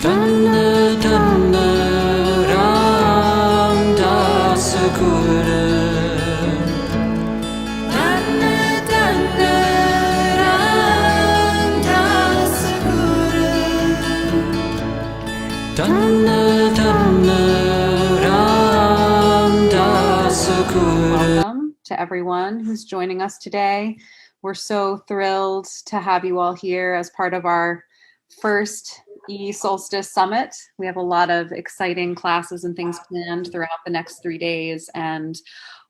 Dhanna Dhanna Ram Dasa Guru. Dhanna Dhanna Ram Dasa Guru. Dhanna Dhanna Ram Dasa Guru. Welcome to everyone who's joining us today. We're so thrilled to have you all here as part of our first Solstice Summit. We have a lot of exciting classes and things planned throughout the next 3 days. And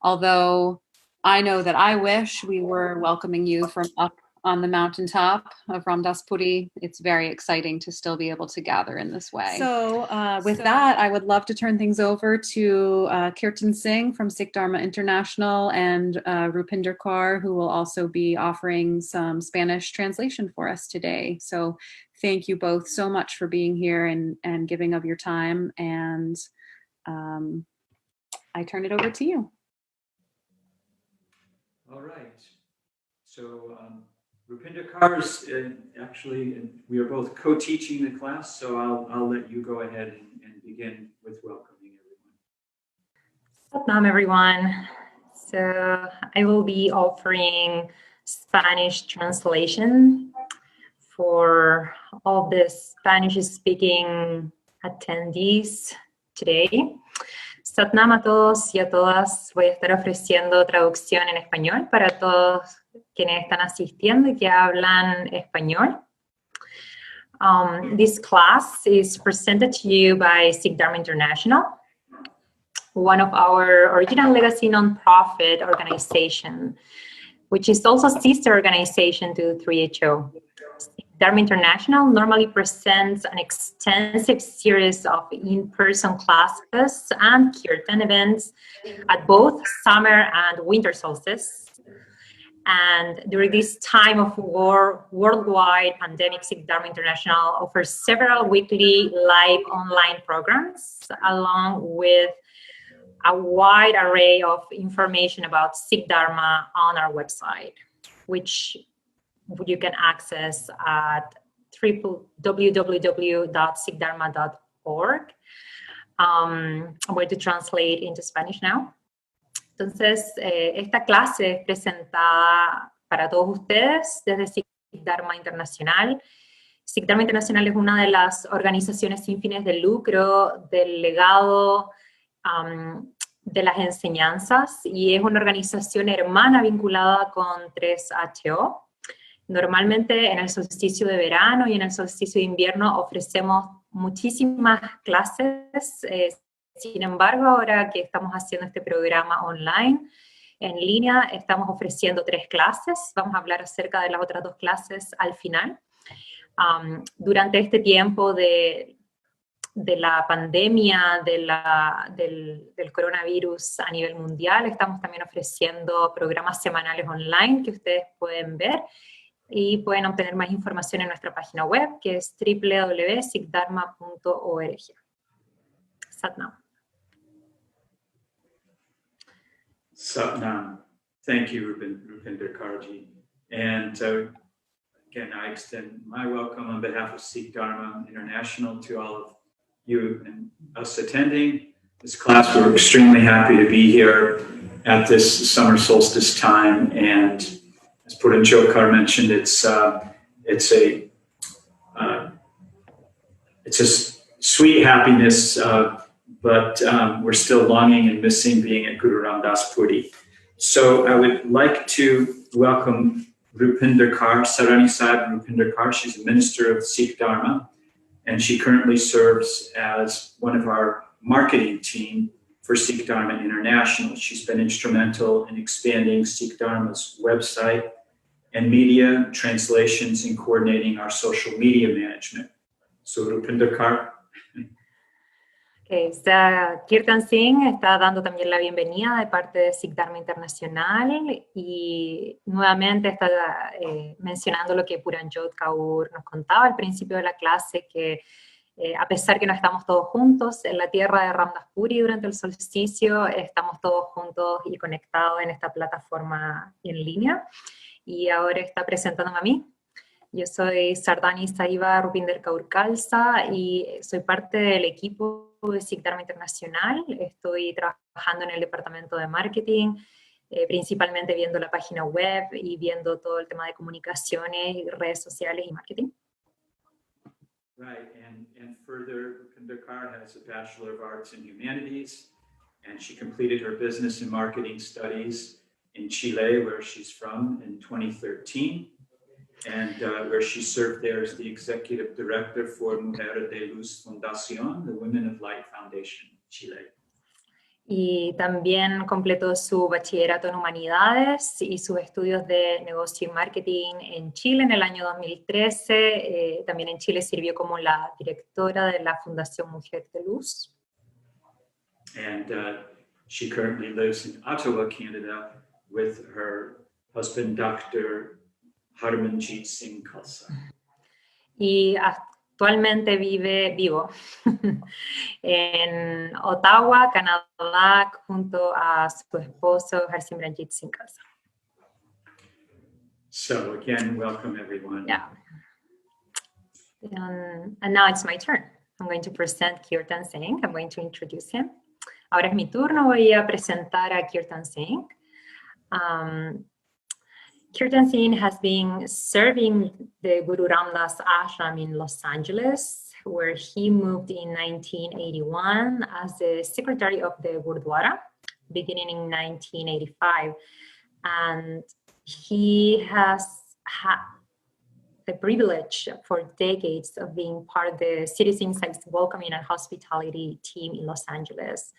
although I know that I wish we were welcoming you from up on the mountaintop of Ramdaspuri, it's very exciting to still be able to gather in this way. So with that, I would love to turn things over to Kirtan Singh from Sikh Dharma International and Rupinder Kaur, who will also be offering some Spanish translation for us today. So thank you both so much for being here and giving of your time. And I turn it over to you. All right. So Rupinder Kaur is actually, we are both co-teaching the class, so I'll let you go ahead and begin with welcoming everyone. Welcome, everyone. So I will be offering Spanish translation for all the Spanish-speaking attendees today. Satnam a todos y a todas. Voy a estar ofreciendo traducción en español para todos quienes están asistiendo y que hablan español. This class is presented to you by Sikh Dharma International, one of our original legacy nonprofit organization, which is also sister organization to 3HO. Dharma International normally presents an extensive series of in-person classes and Kirtan events at both summer and winter solstice. And during this time of worldwide pandemic, Sikh Dharma International offers several weekly live online programs, along with a wide array of information about Sikh Dharma on our website, which you can access at www.sikhdharma.org. I'm going to translate into Spanish now. Entonces, esta clase es presentada para todos ustedes desde Sikh Dharma Internacional. Sikh Dharma Internacional es una de las organizaciones sin fines de lucro del legado de las enseñanzas y es una organización hermana vinculada con 3HO. Normalmente en el solsticio de verano y en el solsticio de invierno ofrecemos muchísimas clases. Sin embargo, ahora que estamos haciendo este programa online, en línea, estamos ofreciendo 3 clases. Vamos a hablar acerca de las otras 2 clases al final. Durante este tiempo de la pandemia del coronavirus a nivel mundial, estamos también ofreciendo programas semanales online que ustedes pueden ver y pueden obtener más información en nuestra página web, que es www.sikhdharma.org. Satnam. Satnam. Thank you, Rupinder Kaurji. And again, I extend my welcome on behalf of Sikh Dharma International to all of you and us attending this class. We're extremely happy to be here at this summer solstice time, and as Puranjo Kaur mentioned, it's a sweet happiness, but we're still longing and missing being at Guru Ramdaspuri. So I would like to welcome Rupinder Kaur, Sarani Sahib Rupinder Kaur. She's a minister of Sikh Dharma, and she currently serves as one of our marketing team for Sikh Dharma International. She's been instrumental in expanding Sikh Dharma's website and media translations and coordinating our social media management. So Rupinder Kaur. Okay, Kirtan Singh está dando también la bienvenida de parte de Sikh Dharma Internacional y nuevamente está mencionando lo que Puranjo Kaur nos contaba al principio de la clase, que a pesar que no estamos todos juntos en la tierra de Ramdaspuri durante el solsticio, estamos todos juntos y conectados en esta plataforma en línea. Y ahora está presentándome a mí. Yo soy Sardani Saiba Rupinder Kaur Khalsa y soy parte del equipo de Dharma Internacional. Estoy trabajando en el departamento de marketing, principalmente viendo la página web y viendo todo el tema de comunicaciones, redes sociales y marketing. Right, and further, Rupinder Kaur has a Bachelor of Arts in Humanities, and she completed her business and marketing studies in Chile, where she's from, in 2013, and where she served there as the executive director for Mujer de Luz Fundación, the Women of Light Foundation, Chile. Y también completó su bachillerato en Humanidades y sus estudios de negocio y marketing en Chile en el año 2013. También en Chile sirvió como la directora de la Fundación Mujer de Luz. And she currently lives in Ottawa, Canada, with her husband, Dr. Harmanjeet Singh Khalsa. Y actualmente vivo en Ottawa, Canadá, junto a su esposo Harmanjeet Singh Khalsa. So again, welcome everyone. Yeah. And now it's my turn. I'm going to present Kirtan Singh. I'm going to introduce him. Ahora es mi turno. Voy a presentar a Kirtan Singh. Kirtan Singh has been serving the Guru Ramdas Ashram in Los Angeles, where he moved in 1981 as the secretary of the Gurdwara, beginning in 1985. And he has had the privilege for decades of being part of the Citizen Sites Welcoming and Hospitality team in Los Angeles,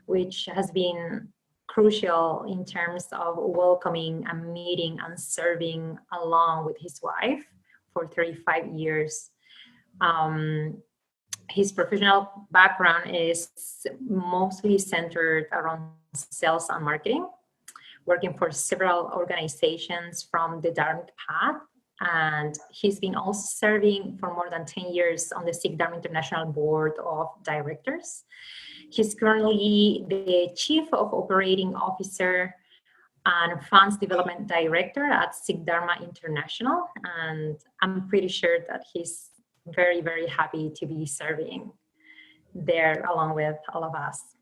which has been crucial in terms of welcoming and meeting and serving along with his wife for 35 years. His professional background is mostly centered around sales and marketing, working for several organizations from the Dharmic path. And he's been also serving for more than 10 years on the Dharma International Board of Directors. He's currently the Chief of Operating Officer and Funds Development Director at Dharma International. And I'm pretty sure that he's very, very happy to be serving there along with all of us.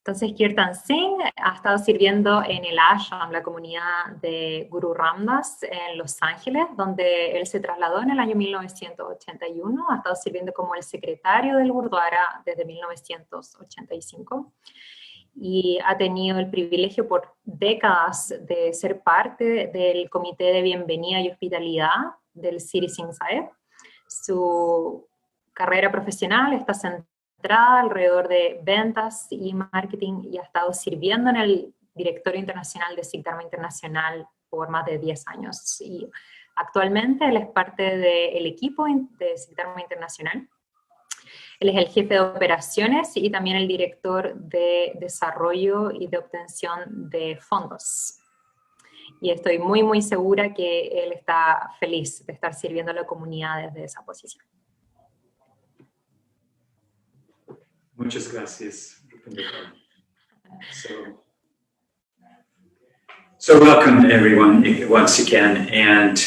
Entonces, Kirtan Singh ha estado sirviendo en el ashram, la comunidad de Guru Ramdas en Los Ángeles, donde él se trasladó en el año 1981. Ha estado sirviendo como el secretario del Gurdwara desde 1985 y ha tenido el privilegio por décadas de ser parte del Comité de Bienvenida y Hospitalidad del Citizen Site. Su carrera profesional está centrada alrededor de ventas y marketing y ha estado sirviendo en el directorio internacional de Dharma Internacional por más de 10 años. Y actualmente él es parte del equipo de Dharma Internacional. Él es el jefe de operaciones y también el director de desarrollo y de obtención de fondos. Y estoy muy, muy segura que él está feliz de estar sirviendo a la comunidad desde esa posición. Muchas gracias, Rupinder Kaur. So welcome everyone once again, and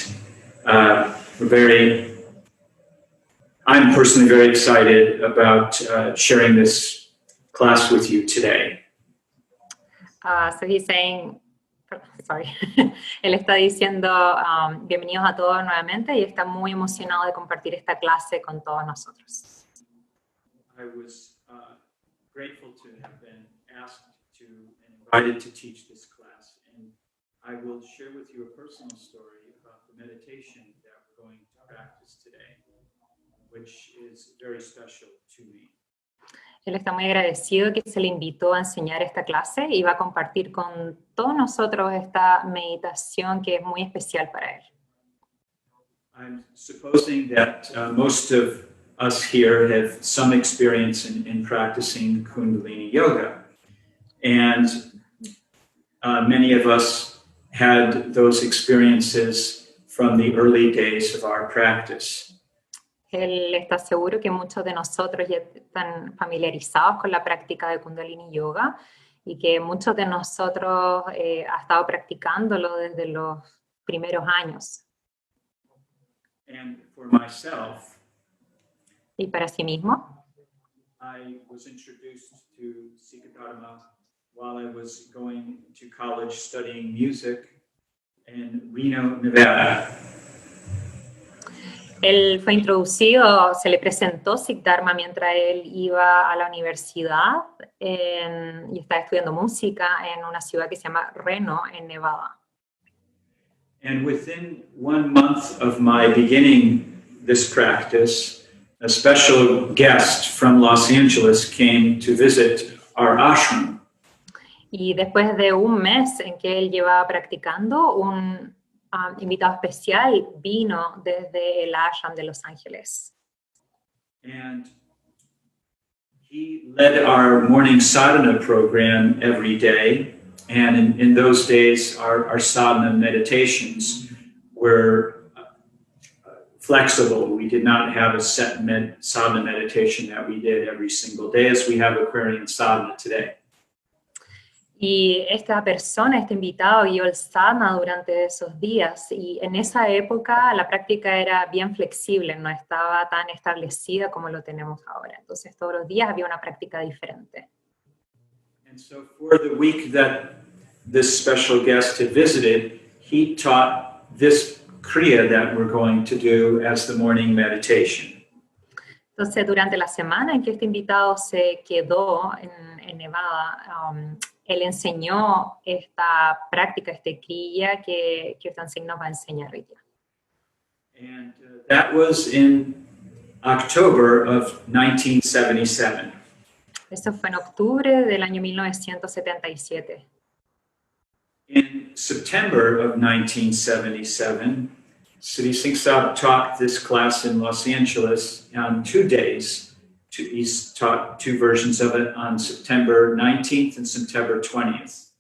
I'm personally very excited about sharing this class with you today. So he's saying, sorry, él está diciendo bienvenidos a todos nuevamente y está muy emocionado de compartir esta clase con todos nosotros. I was grateful to have been asked to and invited to teach this class, and I will share with you a personal story about the meditation that we're going to practice today, which is very special to me. Él está muy agradecido que se le invitó a enseñar esta clase y va a compartir con todos nosotros esta meditación que es muy especial para él. I'm supposing that most of us here have some experience in practicing Kundalini Yoga. And many of us had those experiences from the early days of our practice. Él está seguro que muchos de nosotros ya están familiarizados con la práctica de Kundalini Yoga y que muchos de nosotros ha estado practicándolo desde los primeros años. And for myself, Y para sí mismo, I was introduced to Sikh Dharma while I was going to college studying music in Reno, Nevada. él fue introducido, se le presentó Sikh Dharma mientras él iba a la universidad y estaba estudiando música en una ciudad que se llama Reno, en Nevada. And within 1 month of my beginning this practice, a special guest from Los Angeles came to visit our ashram. Y después de un mes en que él llevaba practicando, un invitado especial vino desde el ashram de Los Ángeles. And he led our morning sadhana program every day. And in those days, our sadhana meditations were flexible. We did not have a set sadhana meditation that we did every single day as we have Aquarian sadhana today. Y esta persona, este invitado, guió el sadhana durante esos días y en esa época la práctica era bien flexible, no estaba tan establecida como lo tenemos ahora. Entonces todos los días había una práctica diferente. And so for the week that this special guest had visited, he taught this Kriya that we're going to do as the morning meditation. Entonces durante la semana en que este invitado se quedó en Nevada, él enseñó esta práctica, este Kriya que Kirtan Singh nos va a enseñar hoy día. And that was in October of 1977. Eso fue en octubre del año 1977. In September of 1977, Sri Singh Sahib taught this class in Los Angeles on 2 days. He's taught 2 versions of it on September 19th and September 20th.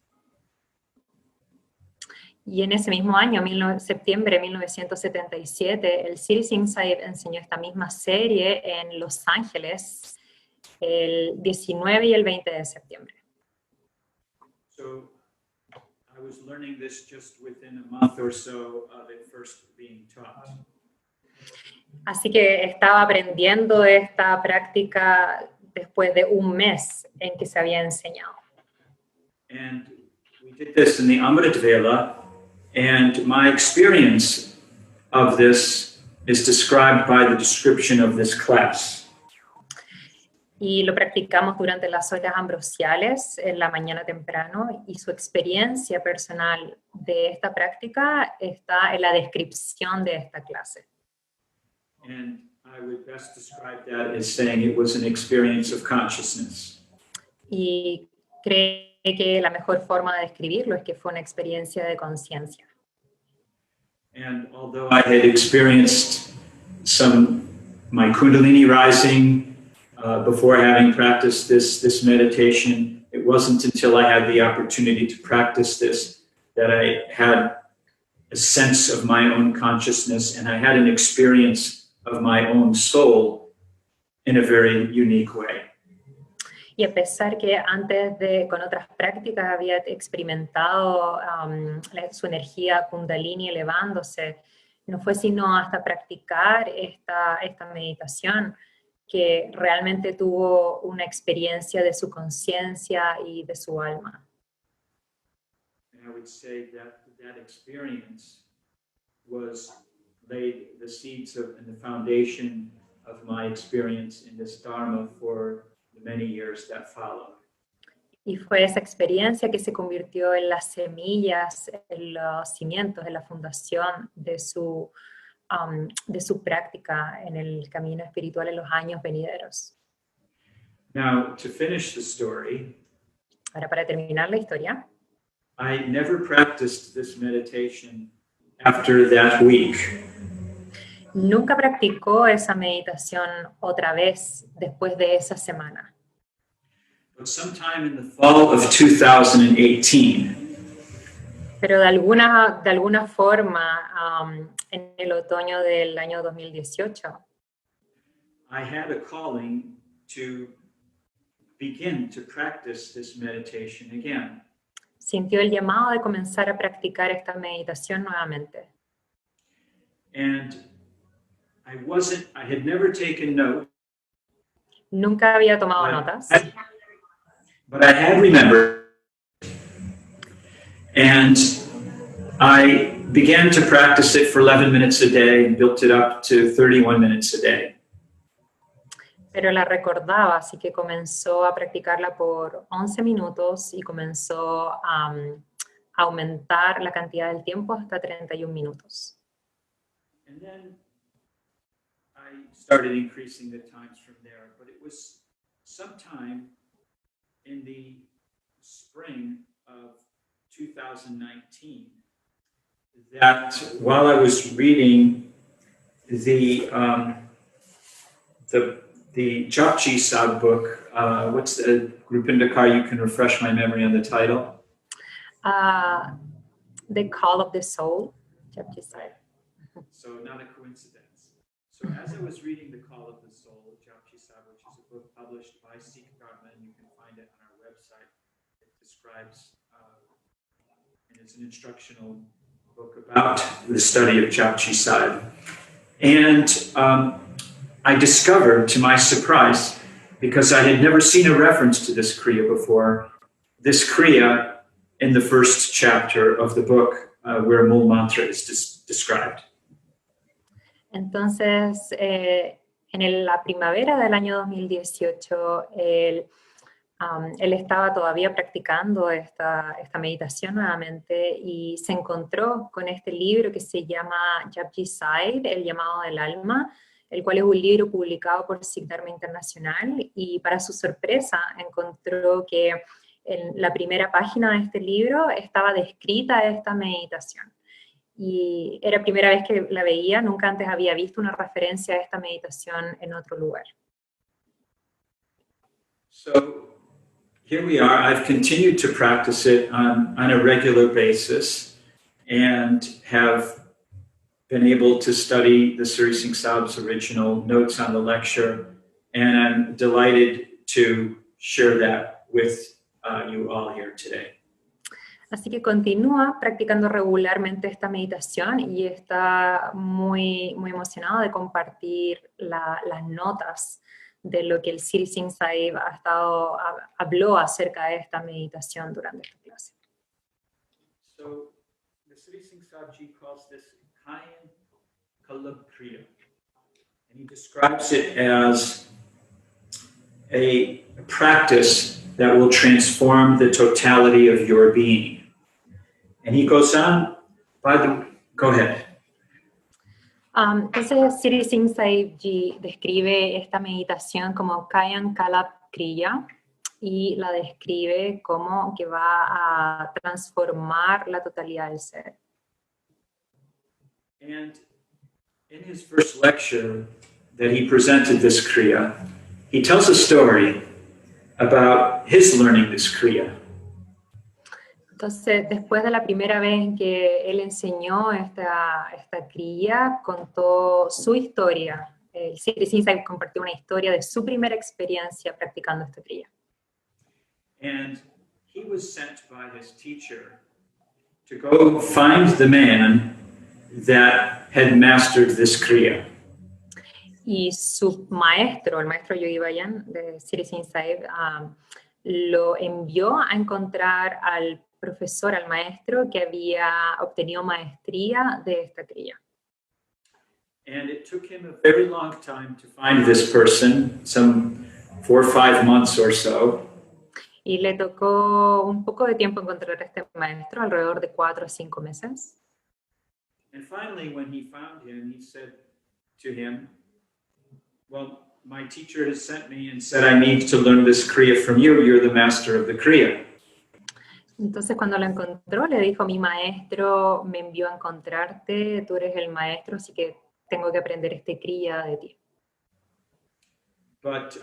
Y en ese mismo año, septiembre de 1977, el Sri Singh Sahib enseñó esta misma serie en Los Ángeles el 19 y el 20 de septiembre. So I was learning this just within a month or so of it first being taught. Así que estaba aprendiendo esta práctica después de un mes en que se había enseñado. And we did this in the Amrit Vela, and my experience of this is described by the description of this class. Y lo practicamos durante las horas ambrosiales en la mañana temprano y su experiencia personal de esta práctica está en la descripción de esta clase. And I would best describe that as saying it was an experience of consciousness. Y cree que la mejor forma de describirlo es que fue una experiencia de conciencia. And although I had experienced my Kundalini rising before having practiced this meditation, it wasn't until I had the opportunity to practice this that I had a sense of my own consciousness and I had an experience of my own soul in a very unique way. Y a pesar que antes con otras prácticas había experimentado su energía kundalini elevándose, no fue sino hasta practicar esta meditación que realmente tuvo una experiencia de su conciencia y de su alma. And I would say that experience laid the seeds and the foundation of my experience in this Dharma for the many years that followed. Y fue esa experiencia que se convirtió en las semillas, en los cimientos, en la fundación de su práctica en el camino espiritual en los años venideros. Now, to finish the story, Ahora, para terminar la historia, I never practiced this meditation after that week. nunca practicó esa meditación otra vez después de esa semana. But sometime in the fall of 2018, Pero de alguna forma, en el otoño del año 2018, I had a calling to begin to practice this meditation again. sintió el llamado de comenzar a practicar esta meditación nuevamente. And I had never taken note, Nunca había tomado but notas, but I had remembered, and I began to practice it for 11 minutes a day and built it up to 31 minutes a day. pero la recordaba, así que comenzó a practicarla por 11 minutos y comenzó a aumentar la cantidad del tiempo hasta 31 minutos. And then I started increasing the times from there, but it was sometime in the spring of 2019 that while I was reading the Japji Sab book, what's the Rupinder, you can refresh my memory on the title? The Call of the Soul, Japji Sab. So not a coincidence. So as I was reading The Call of the Soul, Japji Sab, which is a book published by Singh, and you can find it on our website, it describes, and it's an instructional book about the study of Japji Sab. And I discovered, to my surprise, because I had never seen a reference to this Kriya before, this Kriya in the first chapter of the book where Mool Mantra is described. Entonces, en la primavera del año 2018, él estaba todavía practicando esta meditación nuevamente y se encontró con este libro que se llama Japji Sab, El llamado del alma, el cual es un libro publicado por Sikh Dharma Internacional, y para su sorpresa encontró que en la primera página de este libro estaba descrita esta meditación. Y era la primera vez que la veía, nunca antes había visto una referencia a esta meditación en otro lugar. So here we are. I've continued to practice it on a regular basis and have been able to study the Sri Singh Sab's original notes on the lecture, and I'm delighted to share that with you all here today. Así que continúa practicando regularmente esta meditación y está muy, muy emocionado de compartir las notas de lo que el Sri Singh Sahib habló acerca de esta meditación durante esta clase. So the Sri Singh Sabji calls this Kalab Kriya, and he describes it as a practice that will transform the totality of your being. And he goes on, go ahead. Entonces, Sri Singh Sahib Ji describe esta meditación como Kaaeeaa Kalab Kriya y la describe como que va a transformar la totalidad del ser. And in his first lecture that he presented this Kriya, he tells a story about his learning this Kriya. Entonces, después de la primera vez que él enseñó esta Kriya, contó su historia. El Sri Singh Sahib compartió una historia de su primera experiencia practicando esta Kriya. And he was sent by his teacher to go find the man that had mastered this Kriya. Y su maestro, el maestro Yogivayan de Sri Singh Sahib, lo envió a encontrar al profesor, al maestro que había obtenido maestría de esta Kriya. And it took him a very long time to find this person, some 4 or 5 months or so. Y le tocó un poco de tiempo encontrar a este maestro, alrededor de 4 o 5 meses. And finally, when he found him, he said to him, well, my teacher has sent me and said I need to learn this Kriya from you. You're the master of the Kriya. Entonces cuando lo encontró, le dijo, mi maestro me envió a encontrarte, tú eres el maestro, así que tengo que aprender este Kriya de ti. But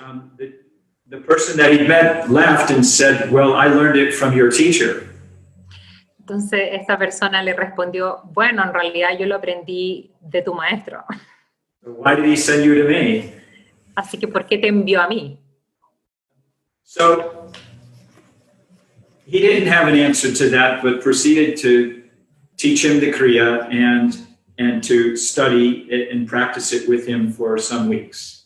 the person that he met laughed and said, well, I learned it from your teacher. Entonces esta persona le respondió, bueno, en realidad yo lo aprendí de tu maestro. So why did he send you to me? Así que ¿por qué te envió a mí? So he didn't have an answer to that, but proceeded to teach him the Kriya and to study it and practice it with him for some weeks.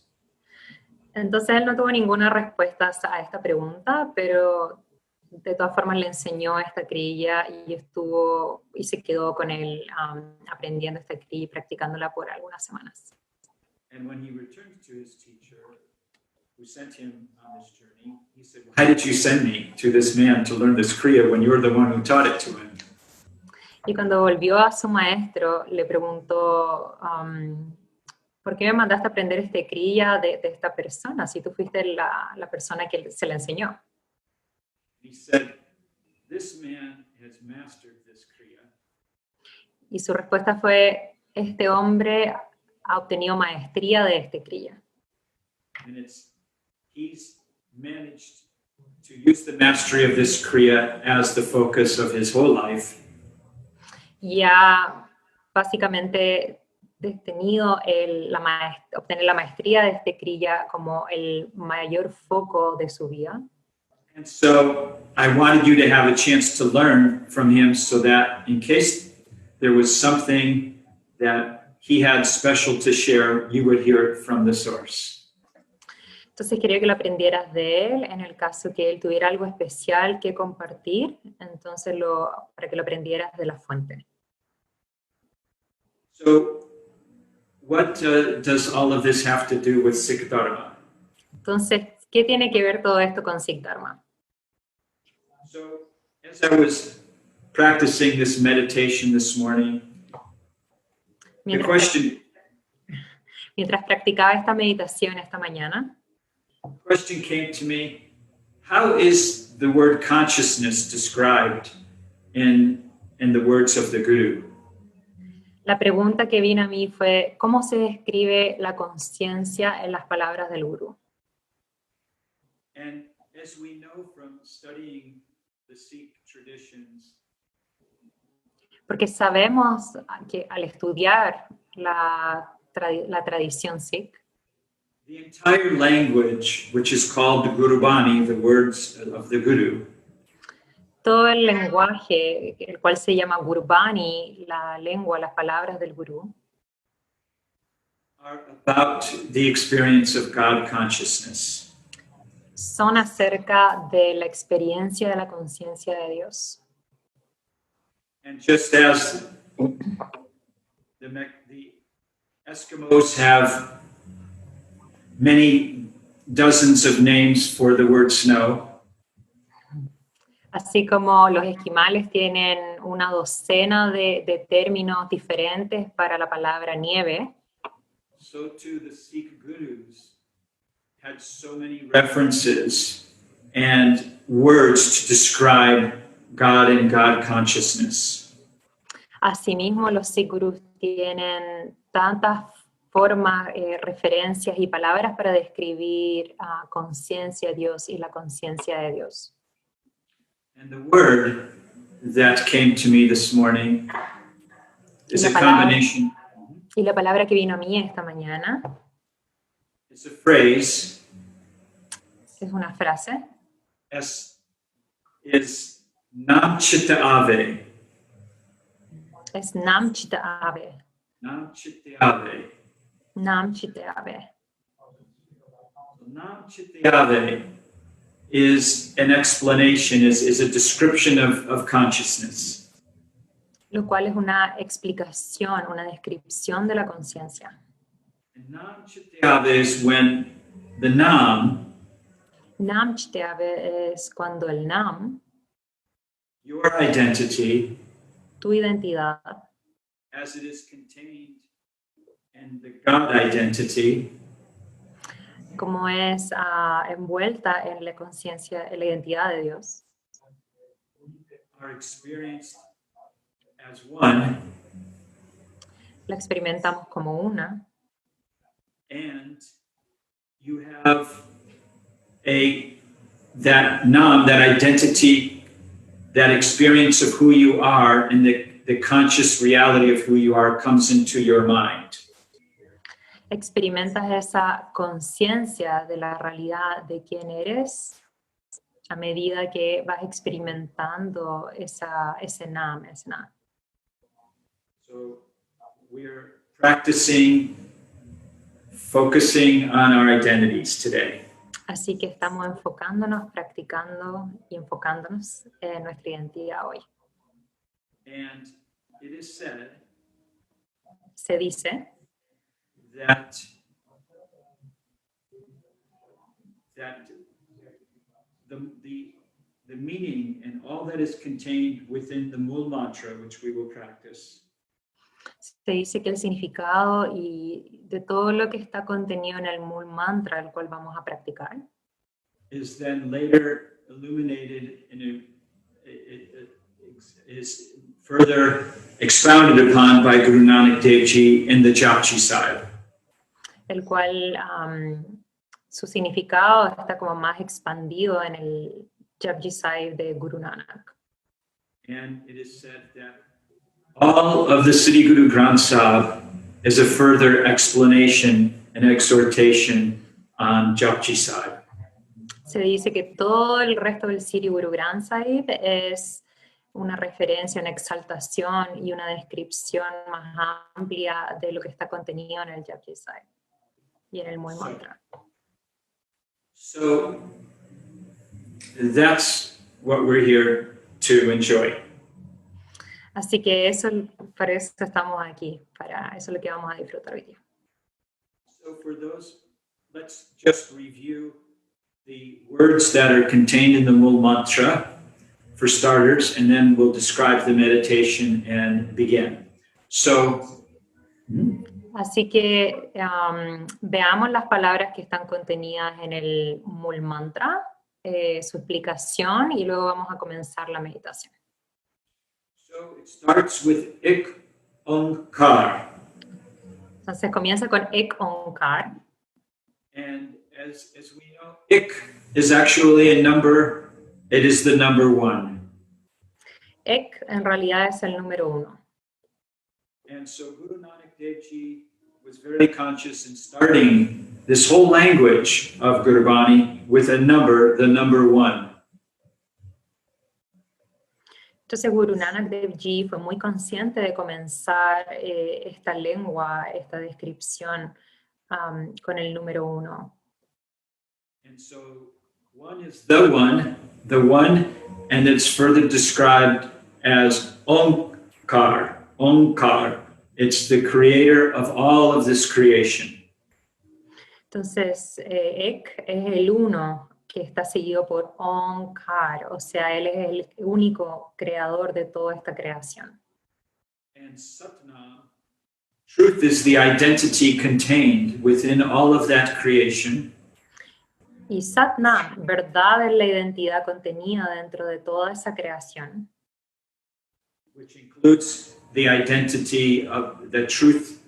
Entonces él no tuvo ninguna respuesta a esta pregunta, pero de todas formas le enseñó esta Kriya y se quedó con él aprendiendo esta Kriya y practicándola por algunas semanas. And when he returned to his teacher, who sent him on this journey, he said, "Why did you send me to this man to learn this Kriya when you're the one who taught it to him?" Y cuando volvió a su maestro, le preguntó, ¿por qué me mandaste a aprender este Kriya de esta persona si tú fuiste la persona que se la enseñó? He said, "This man has mastered this Kriya." Y su respuesta fue, este hombre ha obtenido maestría de este Kriya. And he's managed to use the mastery of this Kriya as the focus of his whole life. Y ha básicamente tenido obtener la maestría de este Kriya como el mayor foco de su vida. And so I wanted you to have a chance to learn from him so that in case there was something that he had special to share, you would hear it from the source. Entonces quería que lo aprendieras de él, en el caso que él tuviera algo especial que compartir, entonces para que lo aprendieras de la fuente. So what does all of this have to do with Sikh Dharma? Entonces, ¿qué tiene que ver todo esto con Sikh Dharma? So as I was practicing this meditation this morning, the question Mientras practicaba esta meditación esta mañana, came to me, how is the word consciousness described in the words of the Guru? la pregunta que vino a mí fue, ¿cómo se describe la conciencia en las palabras del Gurú? And as we know from studying the Sikh traditions, Porque sabemos que al estudiar la tradición Sikh, the entire language, which is called the Gurubani, the words of the Guru, todo el lenguaje, el cual se llama Gurbani, la lengua, las palabras del Gurú, are about the experience of God consciousness. son acerca de la experiencia de la conciencia de Dios. And just as the Eskimos have many dozens of names for the word snow, Así como los esquimales tienen una docena de términos diferentes para la palabra nieve, so too the Sikh Gurus had so many references and words to describe God and God consciousness. asimismo los Sikh Gurus tienen tantas formas, referencias y palabras para describir conciencia de Dios y la conciencia de Dios. And the word that came to me this morning is a La palabra- combination, Y la palabra que vino a mí esta mañana it's a phrase, es una frase, is Nam Chitta Ave. es Nam Chitta Ave. Nam Chitta Ave. Nam Chitta Ave. Nam Chitta Ave is an explanation, is a description of consciousness. Lo cual es una explicación, una descripción de la conciencia. And Nam Chitta Ave is when the Nam, Nam Chitta Ave es cuando el Nam, your identity, tu identidad, as it is contained in the God identity, como es envuelta en la conciencia, en la identidad de Dios, are experienced as one, la experimentamos como una, and you have that Nam, that identity, that experience of who you are, and the conscious reality of who you are comes into your mind. experimentas esa conciencia de la realidad de quién eres a medida que vas experimentando ese nam. So we're practicing focusing on our identities today. Así que estamos enfocándonos, practicando y enfocándonos en nuestra identidad hoy. And it is said Se dice that the meaning and all that is contained within the Mool Mantra, which we will practice, que el significado y de todo lo que está contenido en el Mool Mantra, el cual vamos a practicar, is then later illuminated is further expounded upon by Guru Nanak Dev Ji in the Japji Sahib. el cual su significado está como más expandido en el Japji Sahib de Guru Nanak. And it is said that all of the Siddhi Guru Granth Sahib is a further explanation and exhortation on Japji Sahib. Se dice que todo el resto del Sri Guru Granth Sahib es una referencia, una exaltación y una descripción más amplia de lo que está contenido en el Japji Sahib y en el Mool Mantra. So that's what we're here to enjoy. Así que para eso estamos aquí, para eso es lo que vamos a disfrutar hoy día. So for those, let's just review the words that are contained in the Mool Mantra for starters, and then we'll describe the meditation and begin. So, Así que veamos las palabras que están contenidas en el Mool Mantra, su explicación, y luego vamos a comenzar la meditación. so it starts with ik onkar. Entonces comienza con Ek Onkar. And as we know, ik is actually a number, it is the number one. Ek en realidad es el número 1. And so Guru Nanak Dev Ji was very conscious in starting this whole language of Gurbani with a number, the number 1. Entonces Guru Nanak Dev Ji fue muy consciente de comenzar esta lengua, esta descripción con el número 1. And so one is the one, and it's further described as Omkar. Omkar. It's the creator of all of this creation. Entonces Ek es el 1 que está seguido por Onkar, o sea, él es el único creador de toda esta creación. And Satnam, truth is the identity contained within all of that creation. Y Satnam, verdad es la identidad contenida dentro de toda esa creación, Which includes the identity of the truth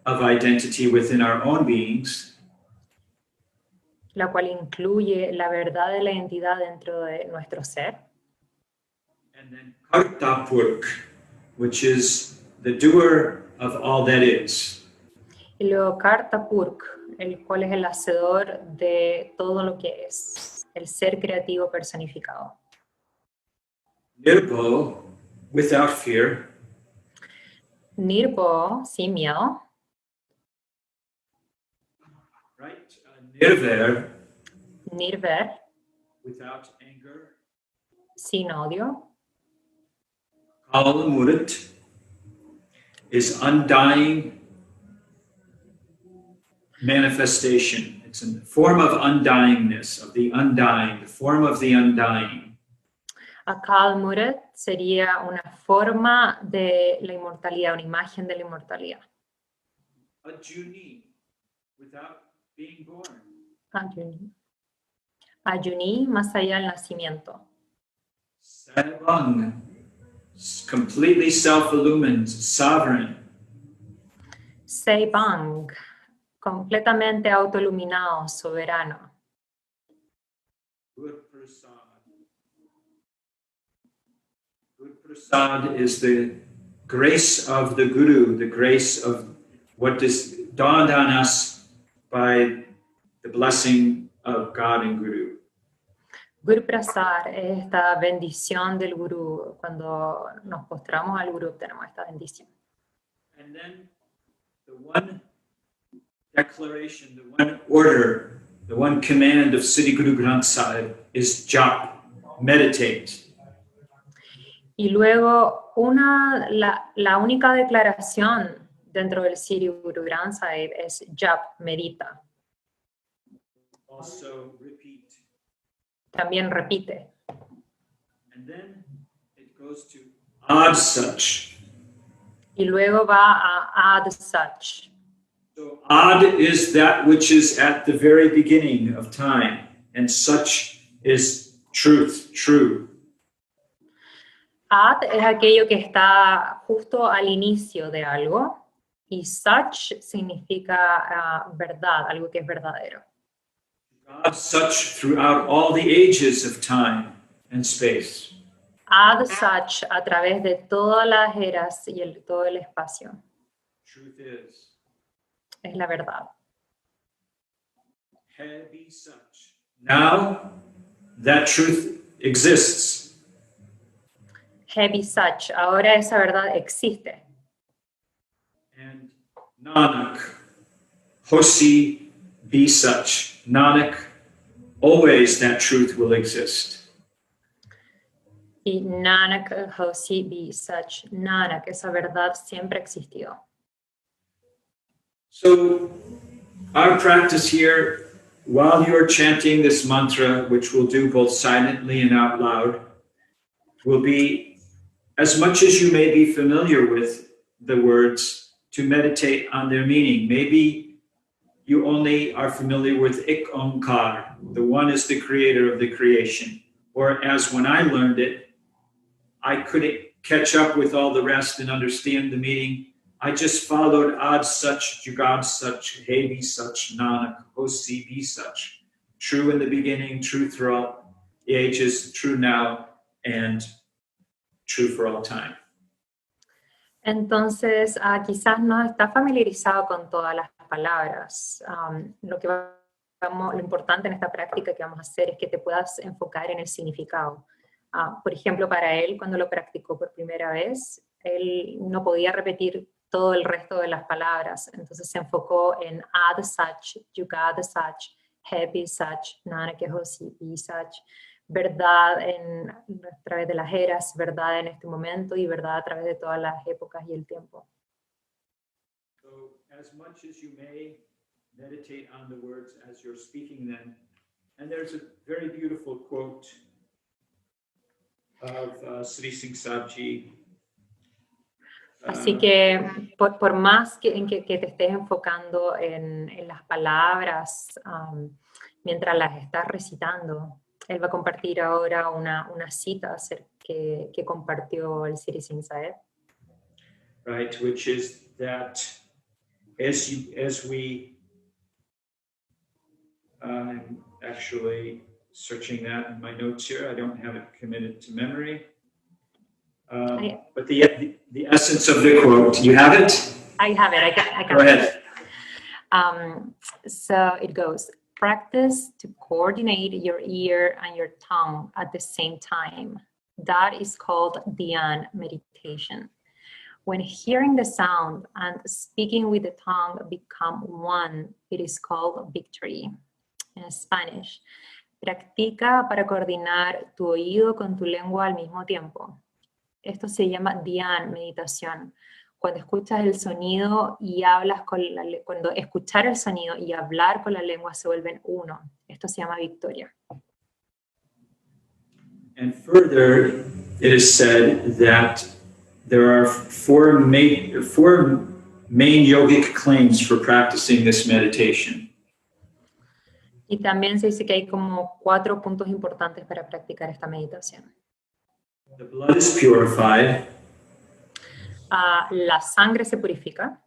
of identity within our own beings, la cual incluye la verdad de la identidad dentro de nuestro ser. and then Kartapurk, which is the doer of all that is. Y luego Kartapurk, el cual es el hacedor de todo lo que es, el ser creativo personificado. Nirbho, without fear. Nirbo, sin miedo. Right? Nirver, Nirver, without anger. sin odio. Kalamurit is undying manifestation. It's a form of undyingness, of the undying, the form of the undying. Akal Muret sería una forma de la inmortalidad, una imagen de la inmortalidad. Ajuni, without being born. Ayuni. Ayuni, más allá del nacimiento. Sarvang, completely self-illumined, sovereign. Seibang, completamente autoiluminado, soberano. Good Prasad. Good Prasad is the grace of the Guru, the grace of what is dawned on us by the blessing of God and Guru. Guru Prasad es esta bendición del Guru. Cuando nos postramos al Guru obtenemos esta bendición. And then the one declaration, the one order, the one command of Sri Guru Granth Sahib is jap, meditate. Y luego la única declaración dentro del Sri Guru Granth Sahib es jap, medita. Also repeat. También repite. And then it goes to ad such. Y luego va a ad such. So ad is that which is at the very beginning of time, and such is truth, true. Ad es aquello que está justo al inicio de algo, y such significa verdad, algo que es verdadero. God such throughout all the ages of time and space. Ad such a través de todas las eras y todo el espacio. Truth is. Es la verdad. Be such. Now that truth exists. Be such. Ahora esa verdad existe. And Nanak, Hosi, be such. Nanak, always that truth will exist. Y Nanak, Hosi, be such. Nanak, esa verdad siempre existió. So, our practice here, while you're chanting this mantra, which we'll do both silently and out loud, will be, as much as you may be familiar with the words, to meditate on their meaning. Maybe you only are familiar with Ik Onkar, the one is the creator of the creation. Or as when I learned it, I couldn't catch up with all the rest and understand the meaning. I just followed ad such, jugad such, he be such, Nanak, hosi be such. True in the beginning, true throughout the ages, true now, and true for all time. Entonces, quizás no está familiarizado con todas las palabras. Lo importante en esta práctica que vamos a hacer es que te puedas enfocar en el significado. Por ejemplo, para él, cuando lo practicó por primera vez, él no podía repetir todo el resto de las palabras, entonces se enfocó en ad such, yugad such, he such, nanak hosi be such, verdad a través de las eras, verdad en este momento y verdad a través de todas las épocas y el tiempo. So, as much as you may meditate on the words as you're speaking them, and there's a very beautiful quote of Sri Singh Sabji. Así que por más que te estés enfocando en las palabras mientras las estás recitando, él va a compartir ahora una cita que compartió el Sri Singh Sahib. Right, which is that as we I'm actually searching that in my notes here. I don't have it committed to memory. But the essence of the quote, you have it? I have it. I can. Go ahead. So it goes, practice to coordinate your ear and your tongue at the same time. That is called dhyan meditation. When hearing the sound and speaking with the tongue become one, it is called victory. En Spanish, practica para coordinar tu oído con tu lengua al mismo tiempo. Esto se llama dhyan, meditación. Cuando escuchas el sonido y hablas cuando escuchar el sonido y hablar con la lengua se vuelven uno. Esto se llama victoria. And further, it is said that there are four main yogic claims for practicing this meditation. Y también se dice que hay como 4 puntos importantes para practicar esta meditación. The blood is purified la sangre se purifica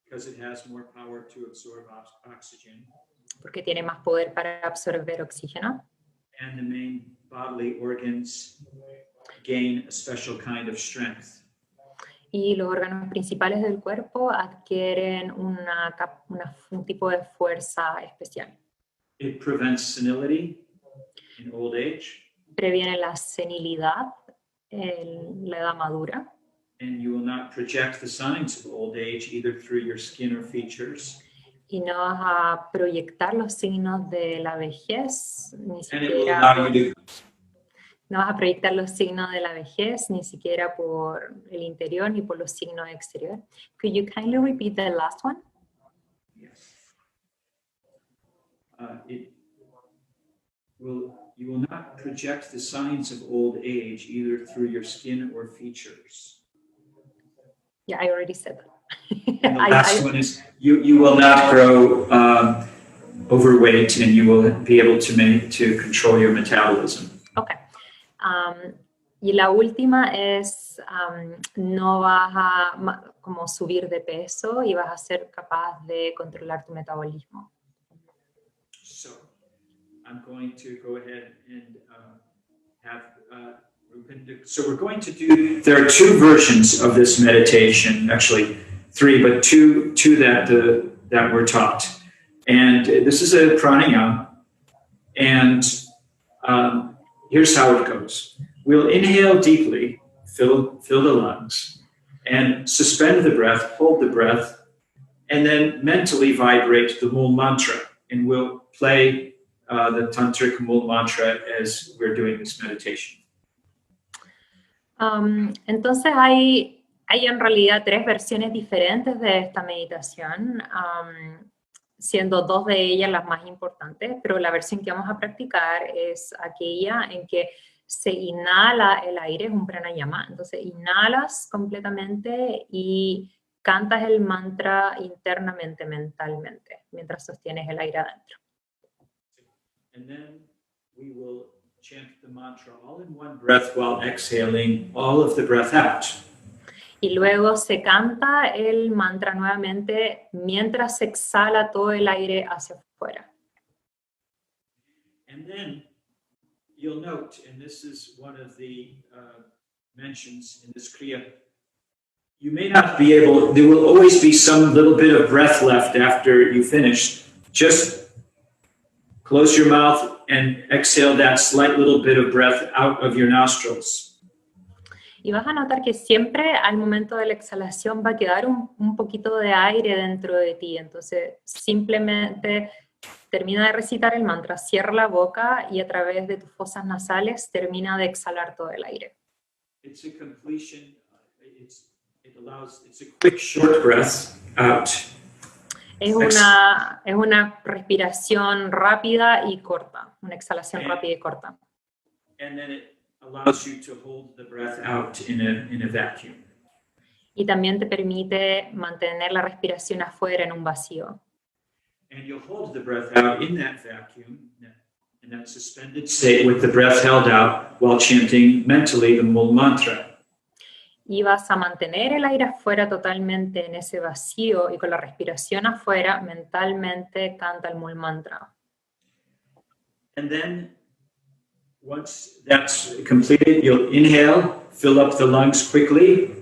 because it has more power to absorb oxygen. Porque tiene más poder para absorber oxígeno. And the main bodily organs gain a special kind of strength. Y los órganos principales del cuerpo adquieren un tipo de fuerza especial. It prevents senility. in old age. previene la senilidad en la edad madura. And you will not project the signs of old age either through your skin or features. Y no vas a proyectar los signos de la vejez, ni And it will siquiera allow you to no vas a proyectar los signos de la vejez, ni siquiera por el interior ni por los signos exteriores. Could you kindly repeat the last one? Yes. You will not project the signs of old age either through your skin or features. Yeah, I already said that. And the last one is you will not grow overweight, and you will be able to control your metabolism. Okay. Y la última es no vas a como subir de peso y vas a ser capaz de controlar tu metabolismo. So I'm going to go ahead and have Rupinder. So we're going to do. There are two versions of this meditation, actually three, but two that were taught. And this is a pranayama, and here's how it goes. We'll inhale deeply, fill the lungs, and suspend the breath, hold the breath, and then mentally vibrate the Mool Mantra. And we'll play the Tantric Mool Mantra as we're doing this meditation. Entonces hay en realidad tres versiones diferentes de esta meditación, siendo dos de ellas las más importantes, pero la versión que vamos a practicar es aquella en que se inhala el aire, es un pranayama, entonces inhalas completamente y cantas el mantra internamente, mentalmente, mientras sostienes el aire adentro. And then we will chant the mantra all in one breath while exhaling all of the breath out. Y luego se canta el mantra nuevamente mientras se exhala todo el aire hacia afuera. And then you'll note, and this is one of the mentions in this Kriya, you may not be able, there will always be some little bit of breath left after you finish. Just close your mouth and exhale that slight little bit of breath out of your nostrils. Y vas a notar que siempre al momento de la exhalación va a quedar un poquito de aire dentro de ti. Entonces simplemente termina de recitar el mantra, cierra la boca y a través de tus fosas nasales termina de exhalar todo el aire. It's a completion, it's a quick short breath out. Es una respiración rápida y corta, una exhalación rápida y corta. And then it allows you to hold the breath out in a vacuum. Y también te permite mantener la respiración afuera en un vacío. And you'll hold the breath out in that vacuum, in that suspended state with the breath held out while chanting mentally the Mool Mantra. Y vas a mantener el aire afuera totalmente en ese vacío y con la respiración afuera mentalmente canta el Mool Mantra. And then once that's completed, you'll inhale, fill up the lungs quickly.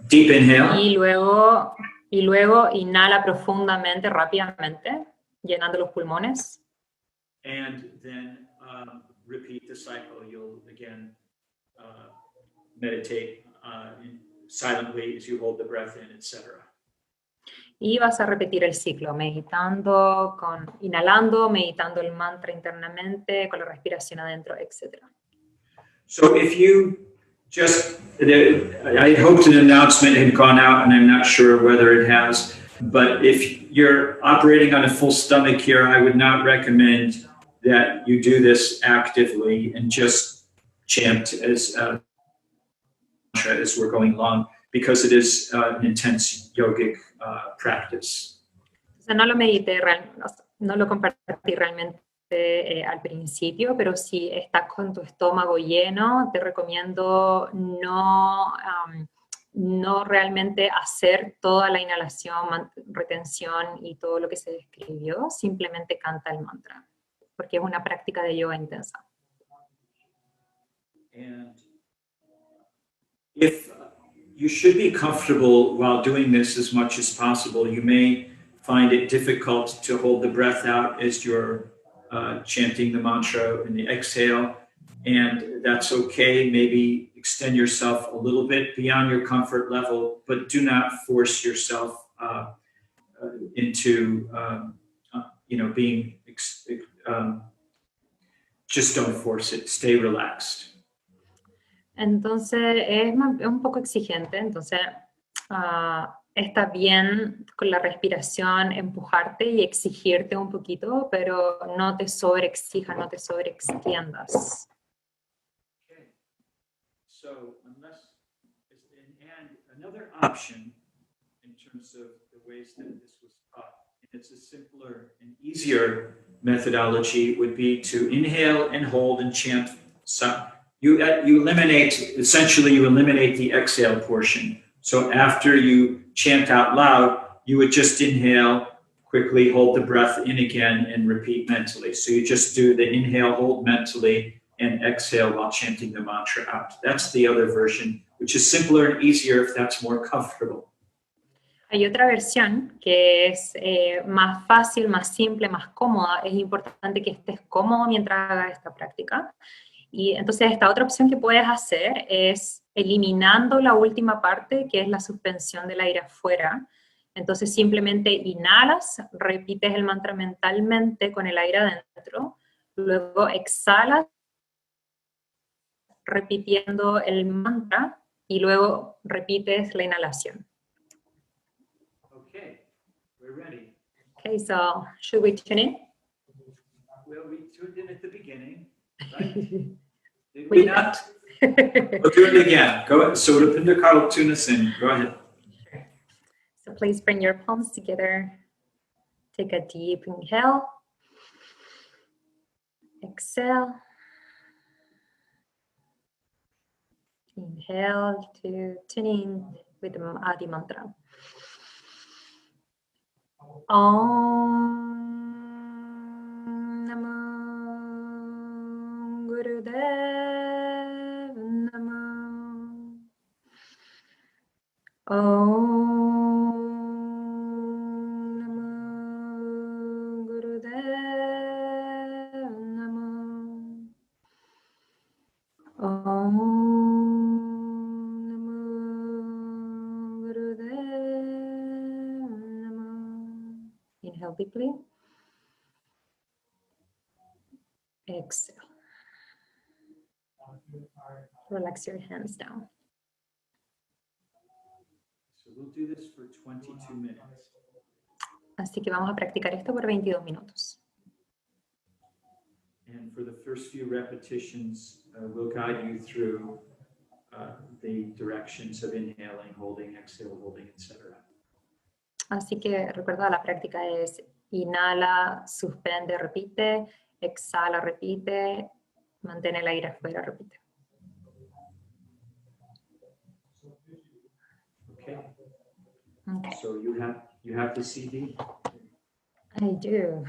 Deep inhale. Y luego inhala profundamente, rápidamente, llenando los pulmones. And then repeat the cycle. You'll again meditate silently as you hold the breath in, etc. Y vas a repetir el ciclo, inhalando, meditando el mantra internamente, con la respiración adentro, etc. So if you just, I hoped an announcement had gone out, and I'm not sure whether it has, but if you're operating on a full stomach here, I would not recommend that you do this actively and just chant as we're going along, because it is an intense yogic practice. O sea, no lo medité, no lo compartí realmente al principio, pero si estás con tu estómago lleno, te recomiendo no realmente hacer toda la inhalación, retención y todo lo que se describió, simplemente canta el mantra, porque es una práctica de yoga intensa. And if you should be comfortable while doing this as much as possible, you may find it difficult to hold the breath out as you're chanting the mantra in the exhale, and that's okay. Maybe extend yourself a little bit beyond your comfort level, but do not force yourself into being. Just don't force it. Stay relaxed. Entonces es un poco exigente, entonces está bien con la respiración empujarte y exigirte un poquito, pero no te sobreexijas, no te sobreextiendas. Okay. So and another option in terms of the ways that this was taught, and it's a simpler and easier methodology, would be to inhale and hold and chant. You eliminate the exhale portion. So after you chant out loud, you would just inhale, quickly hold the breath in again, and repeat mentally. So you just do the inhale, hold mentally, and exhale while chanting the mantra out. That's the other version, which is simpler and easier if that's more comfortable. Hay otra versión que es más fácil, más simple, más cómoda. Es importante que estés cómodo mientras hagas esta práctica. Y entonces esta otra opción que puedes hacer es eliminando la última parte, que es la suspensión del aire afuera. Entonces simplemente inhalas, repites el mantra mentalmente con el aire adentro, luego exhalas repitiendo el mantra y luego repites la inhalación. Okay, we're ready. Okay, so should we tune in? Well, we tuned in at the beginning, right? Did we not? We'll do it again. Go ahead. So Rupinder will tune us in. Go ahead. Sure. So please bring your palms together. Take a deep inhale. Exhale. Inhale to tune in with the Adi mantra. Om Namo Gurudev Namo. Om Namo Gurudev Namo. Om Namo Gurudev Namo. Inhale deeply. Exhale. Relax your hands down. So we'll do this for 22 minutes. Así que vamos a practicar esto por 22 minutos. And for the first few repetitions, we'll guide you through the directions of inhaling, holding, exhale, holding, etc. Así que recuerda, la práctica es inhala, suspende, repite, exhala, repite, mantén el aire afuera, repite. Okay. Okay. So you have the CD. I do.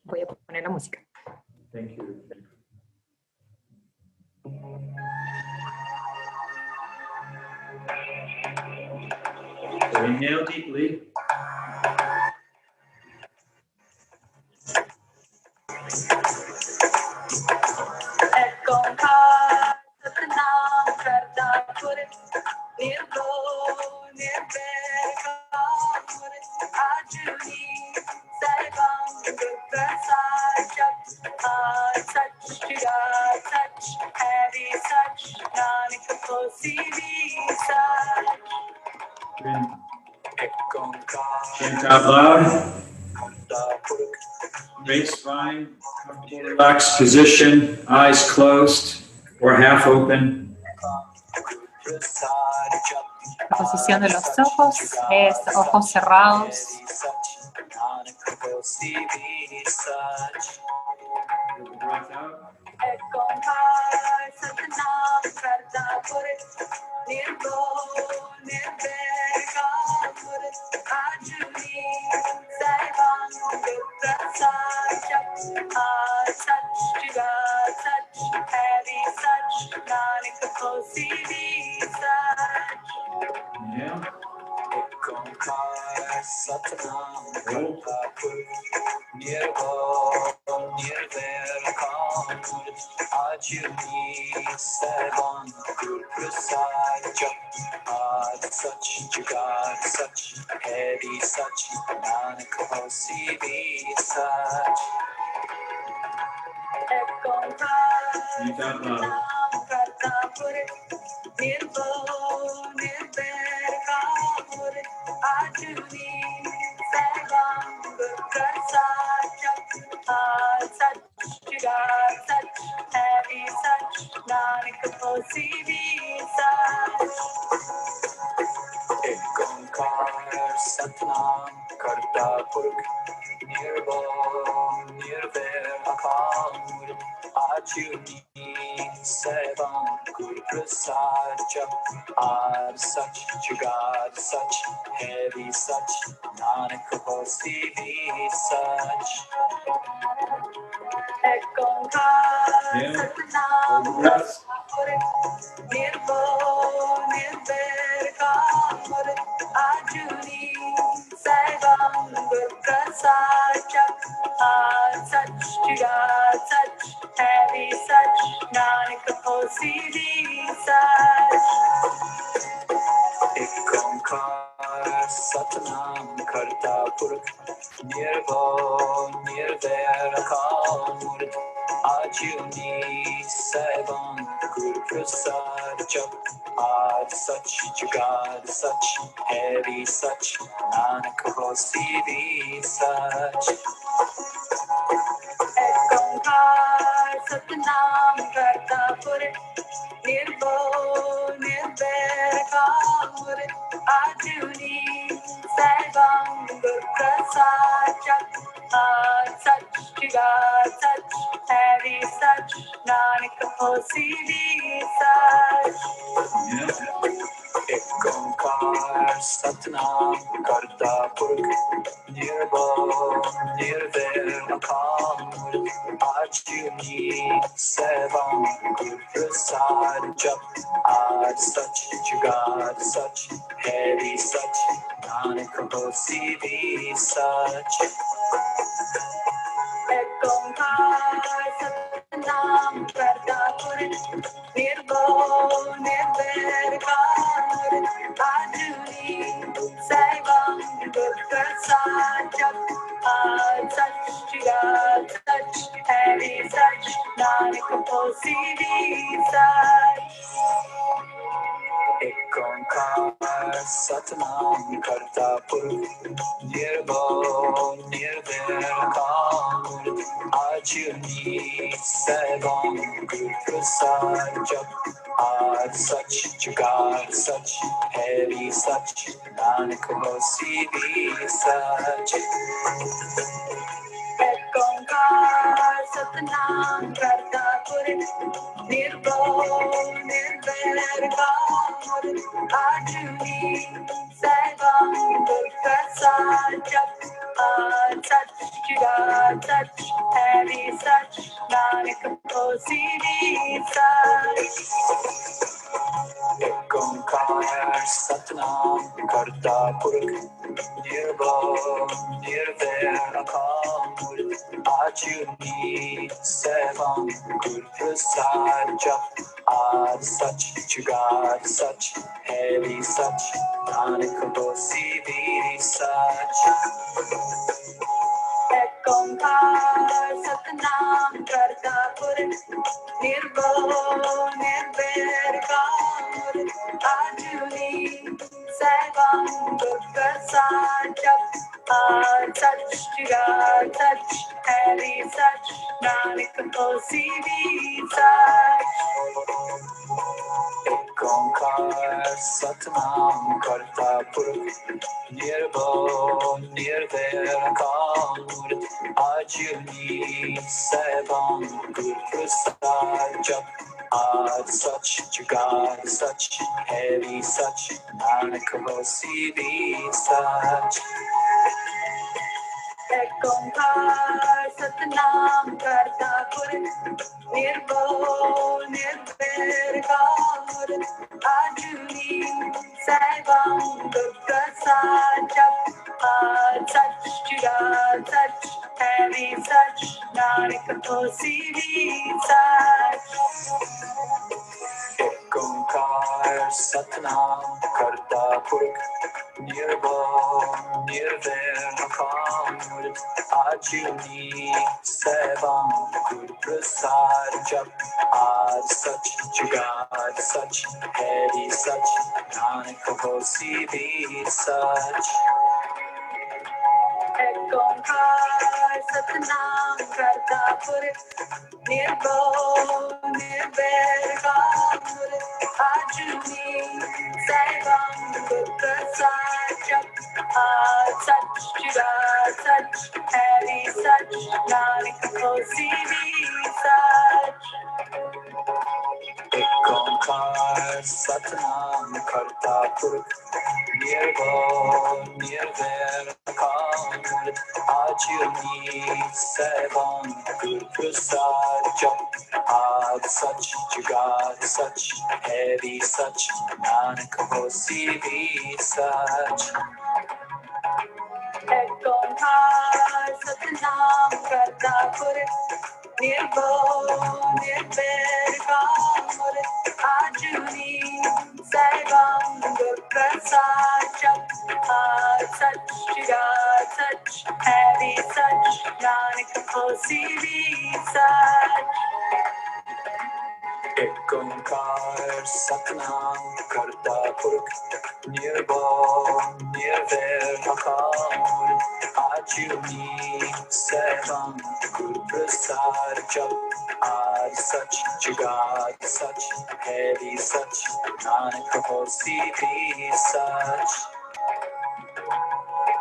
Voy a poner la música. Thank you. So inhale deeply. Chant out loud. Great spine, comfortable, relaxed position, eyes closed or half open. La posición de los ojos es ojos cerrados. Breath out. Inhale. Hold. Nirvana, Nirvana, Kamur, Ajuni, Sevan, Gur Prasad, Jap, Ad, Sach, Jugat, Sach, Heavy, Sach, Nanak, Hosi, Sach. Satnam Karta Purk Nirvana Nirvana Kamur Ajuni Sevam Gur Prasad Jap Ad Sach Jugat Sach Heavy Sach Nanak Hosi Sach Satnam Karta Purk Nirvana Nirvana Kamur Ajuni Sevam Gur Prasad Jap Ad Sach Jugat Sach Heavy Sach Nanak Hosi Sach Satnam Karta Purk Nirvana Nirvana Kamur Ajuni Sevam Gur Prasad Jap Ad Sach Jugat Sach Heavy Sach Nanak Hosi Sach Ek Onkar Satnam Karta Purk Nirvana Nirvana Kamur Ajuni Sevam Gur Prasad Jap Ad Sach Jugat Sach Heavy Sach Nanak Hosi Sach Ek Onkar Satnam Karta Purk Nirvana Nirvana Kamur Ajuni Sevam Gur Prasad Jap Ad Sach Jugat Sach Heavy Sach Nanak Hosi Sach Ek Onkar Satnam Karta Purk Nirvana Nirvana Kamur Ajuni Sevam Gur Prasad Jap Ad Sach Jugat Sach Heavy Sach Nanak Hosi Sach Ek Onkar Satnam Karta Purk Nirvana Nirvana Kamur Ajuni Sevam Gur Prasad Jap Ad Sach Jugat Sach Heavy Sach Nanak Hosi Sach Ek Onkar Satnam Karta Purk Nirvana Nirvana Kamur Ajuni Sevam Gur Prasad Jap Ad Sach Jugat Sach Heavy Sach Nanak Hosi Sach Ek Onkar Satnam Karta Purk Nirvana Nirvana Kamur Ajuni Sevam Gur Prasad Jap Ad Sach Jugat Sach Heavy Sach Nanak Hosi Sach Ek Onkar Satnam Karta Purk Nirvana Nirvana Kamur Ajuni Sevam Gur Prasad Jap Ad Sach Jugat Sach Heavy Sach Nanak Hosi Sach Ek Onkar Satnam Karta Purk Nirvana Nirvana Kamur Ajuni Sevam Gur Prasad Jap Ad Sach Jugat Sach Heavy heavy such, Nanak hosi bhi such. Ek Onkar Satnam Karta Purkh Nirbhav Nirvair Akamur Ajuni Sevam Gur Prasad Jap Ad Sach Jugad Sach Hari Sach Nanak Hosi Bhi Sach. Ek Onkar Satnam Karta Purkh Nirbhav Nirvair Akamur Ajuni Sevam Gur Prasad Jap Ad Sach Jugad Sach Hari Sach Nanak Hosi Bhi Sach. Ek Onkar Satnam Karta Purkh Nirbhav Nirvair Akamur Ajuni Sevam Gur Prasad Jap Ad Sach Jugad Sach Hari Sach Nanak Hosi Bhi Sach. Ek Onkar Satnam Karta Purkh Nirbhav Nirvair Akamur Ajuni Sevam Gur Prasad Jap Ad Sach Jugad Sach Hari Sach Nanak Hosi Bhi Sach. Ek Onkar Satnam Karta Purkh Nirbhav Nirvair Akamur Ajuni Sevam Gur Prasad Jap Ad Sach Jugad Sach Hari Sach Nanak Hosi Bhi Sach.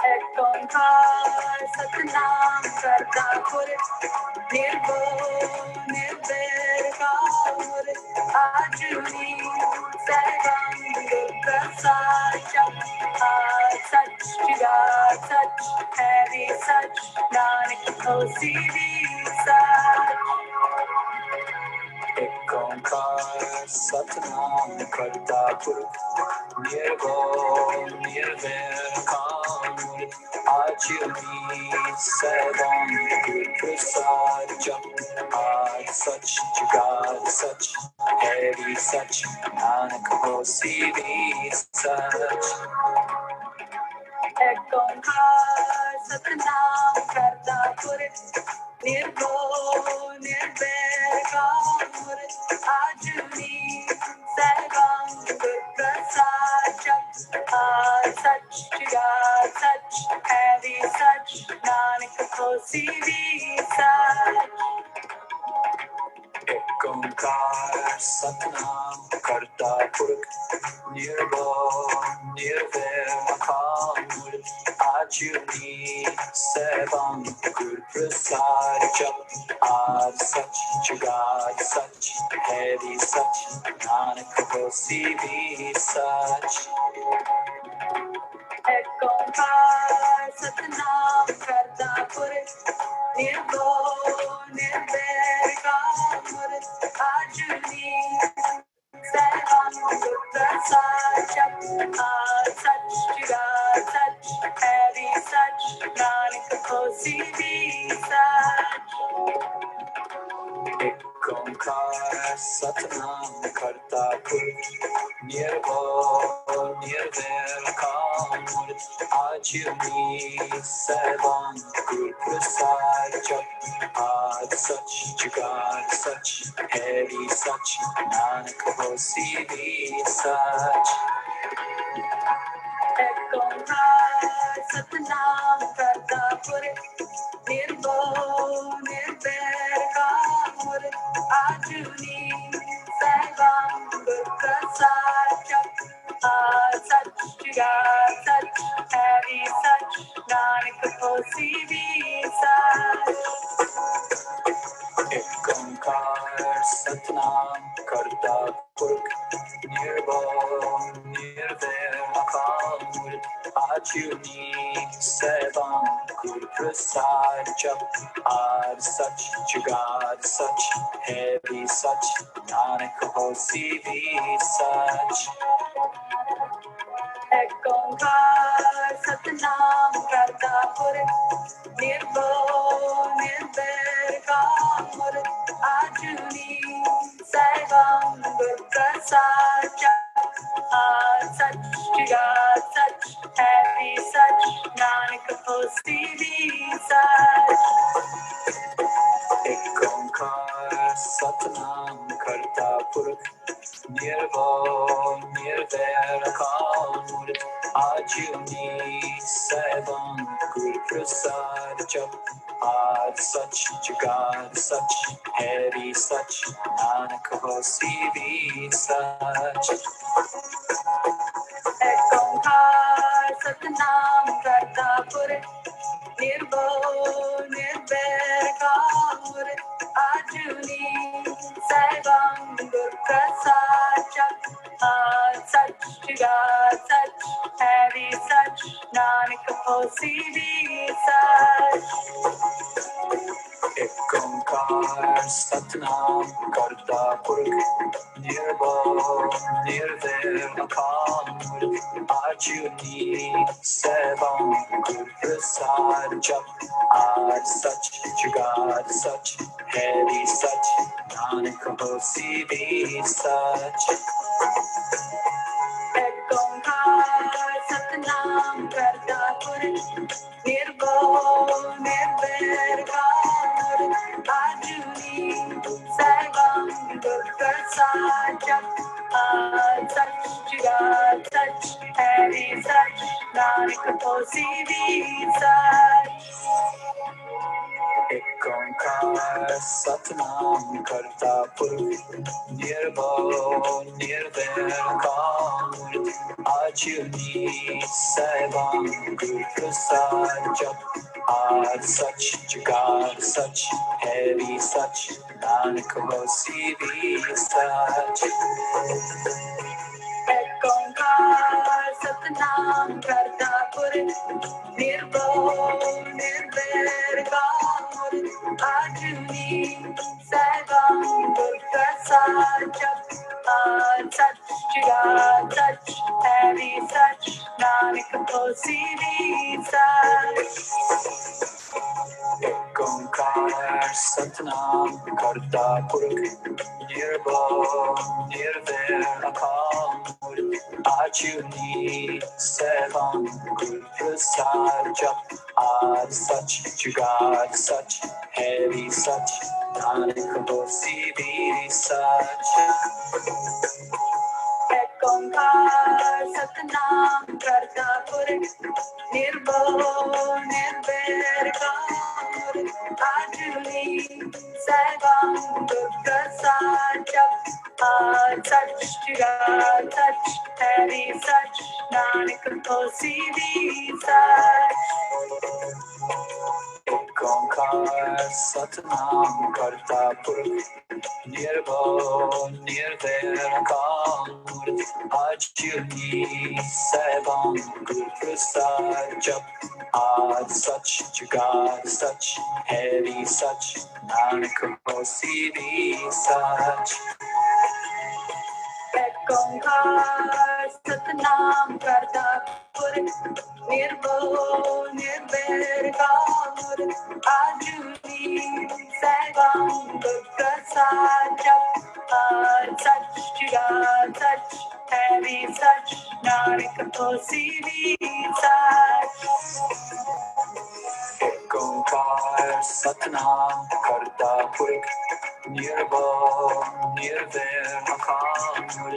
Ek Onkar Satnam Karta Purkh Nirbhav Nirvair Akamur Ajuni Sevam Gur Prasad Jap Ad Sach Jugad Sach Hari Sach Nanak Hosi Bhi Sach. Ek Onkar Satnam Karta Purkh Nirbhav Nirvair Akamur Ajuni Sevam Gur Prasad Jap Ad Sach Jugad Sach Hari Sach Nanak Hosi Bhi Sach. Ek Onkar Satnam Karta Purkh Nirbhav Nirvair Akamur Ajuni Sevam Gur Prasad Jap Ad Sach Jugad Sach Hari Sach Nanak Hosi Bhi Sach. Ek Onkar Satnam Karta Purkh Nirbhav Nirvair Akamur Ajuni Sevam Gur Prasad Jap Ad Sach Jugad Sach Hari Sach Nanak Hosi Bhi Sach. Ek Onkar Satnam Karta Purkh Nirbhav Nirvair Akamur Ajuni Sevam Gur Prasad Jap Ad Sach Jugad Sach Hari Sach Nanak Hosi Bhi Sach. Ek Onkar Satnam Karta Purkh Nirbhav Nirvair Akamur Ajuni Sevam Gur Prasad Jap Ad Sach Jugad Sach Hari Sach Nanak Hosi Bhi Sach. Ek Onkar Satnam Karta Purkh Nirbhav Nirvair Akamur Ajuni Sevam Gur Prasad Jap Ad Sach Jugad Sach Hari Sach Nanak Hosi Bhi Sach. Ek Onkar Satnam Karta Purkh Nirbhav Nirvair Akamur Ajuni Sevam Gur Prasad Jap Ad Sach Jugad Sach Hari Sach Nanak Hosi Bhi Sach. Ek Onkar Satnam Karta Purkh Nirbhav Nirvo, Nirvera Kaur, Ajuni, Sevam, Guru Prasad, Jap, Ad Sach, Jagad Sach, Hari Sach, Nanak Hosi Sach. Ek Onkar Satnam Karta Pur, Nirvo, Nirvera Kaur, Ajuni, Sevam, Guru Prasad, Jap, Sach, Jagad Sach, Hari Sach, Nanak Hosi Sach. Ek Onkar Satnam Karta Purkh, Nirbhav Nirvair Akhar, Ajuni Sevam Gur Prasad Jap, Ad Sach Jagad Sach, Hari Sach, Nanak Hosi Sach. Ek Onkar Satnam Karta Purkh, Nirbhav Nirvair Akhar, Ajuni Sevam Gur Prasad Jap, Ad Sach Jagad Sach, Hari Sach, Nanak Hosi Sach. Ek Onkar Satnam Karta Purkh, Nirbhav Nirvair Akhar, Ajuni Sevam Gur Prasad Jap, Ad Sach Jagad Sach, Hari Sach, Nanak Hosi Sach. Ek Onkar Satnam Karta Purkh, Nirbhav Nirvair Akhar, Ajuni Sevam Gur Prasad Jap, Ad Sach Jagad Sach, Hari Sach, Nanak Hosi Sach. Ek Onkar Satnam Karta Purkh, Nirbhav Nirvair Akhar, Ajuni Sevam Gur Prasad Jap, Ad Sach Jagad Sach, Hari Sach, Nanak Hosi Sach. Ek Onkar Satnam Karta Purkh, Nirbhav Nirvair Akhar, Ajuni Sevam Gur Prasad Jap, Ad Sach Jagad Sach, Hari Sach, Nanak Hosi Sach. Ek Onkar Satnam Karta Purkh, Nirbhav Nirvair Akhar, Ajuni Sevam Gur Prasad Jap, Ad Sach Jagad Sach, Hari Sach, Nanak Hosi Sach. Ek Onkar Satnam Karta Purkh, Nirbhav Nirvair Akhar, Ajuni Sevam Gur Prasad Jap, Ad Sach Jagad Sach, Hari Sach, Nanak Hosi Sach. Ek Onkar Satnam Karta Purkh, Nirbhav Nirvair Akhar,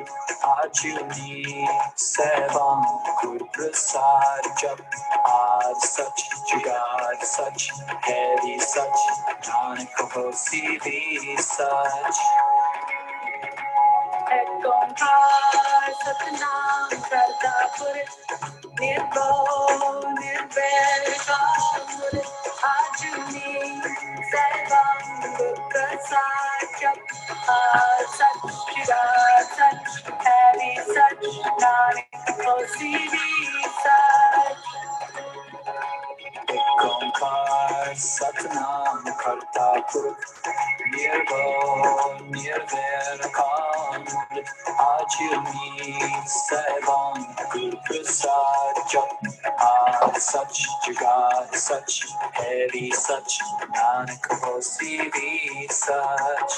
Ajuni Sevam Gur Prasad Jap, Ad Sach Jagad Sach, Hari Sach, Nanak Hosi Sach. Ek Onkar Satnam Karta Purkh, Nirbhav Nirvair Akhar, Ajuni Sevam Gur Prasad Jap, Ad Sach Jagad Sach, Hari Sach, Nanak Hosi Sach. Ek Onkar Satnam Karta Purkh, Nirbhav Nirvair Akhar, Ajuni Sevam Gur Prasad Jap, Ad Sach Jagad Sach, Hari Sach, Nanak Hosi Sach.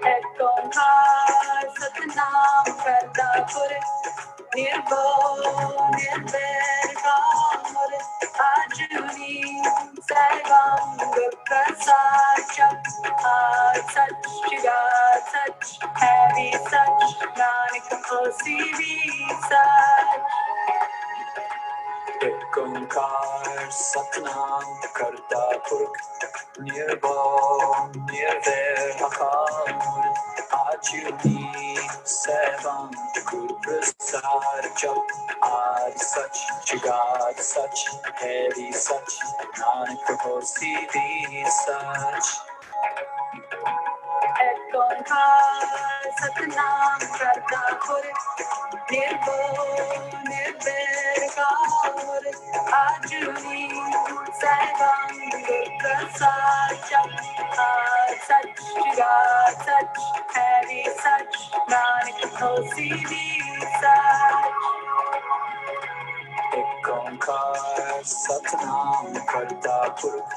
Ek Onkar Satnam Karta Purkh, Nirbhav Nirvair Akhar, Ajuni Sevam Gur Prasad Jap, Ad Sach Jagad Sach, Hari karta purkh nirbhav nirvair akhara ajuni sevam gur prasad jap aad sach jugad sach hai sach nanak hosi bhi sach ek onkar satnam karta purkh nirbhav nirvair akhara ajuni sevam gur prasad jap aad sach jugad sach hai sach nanak hosi bhi sach ek onkar satnam karta purkh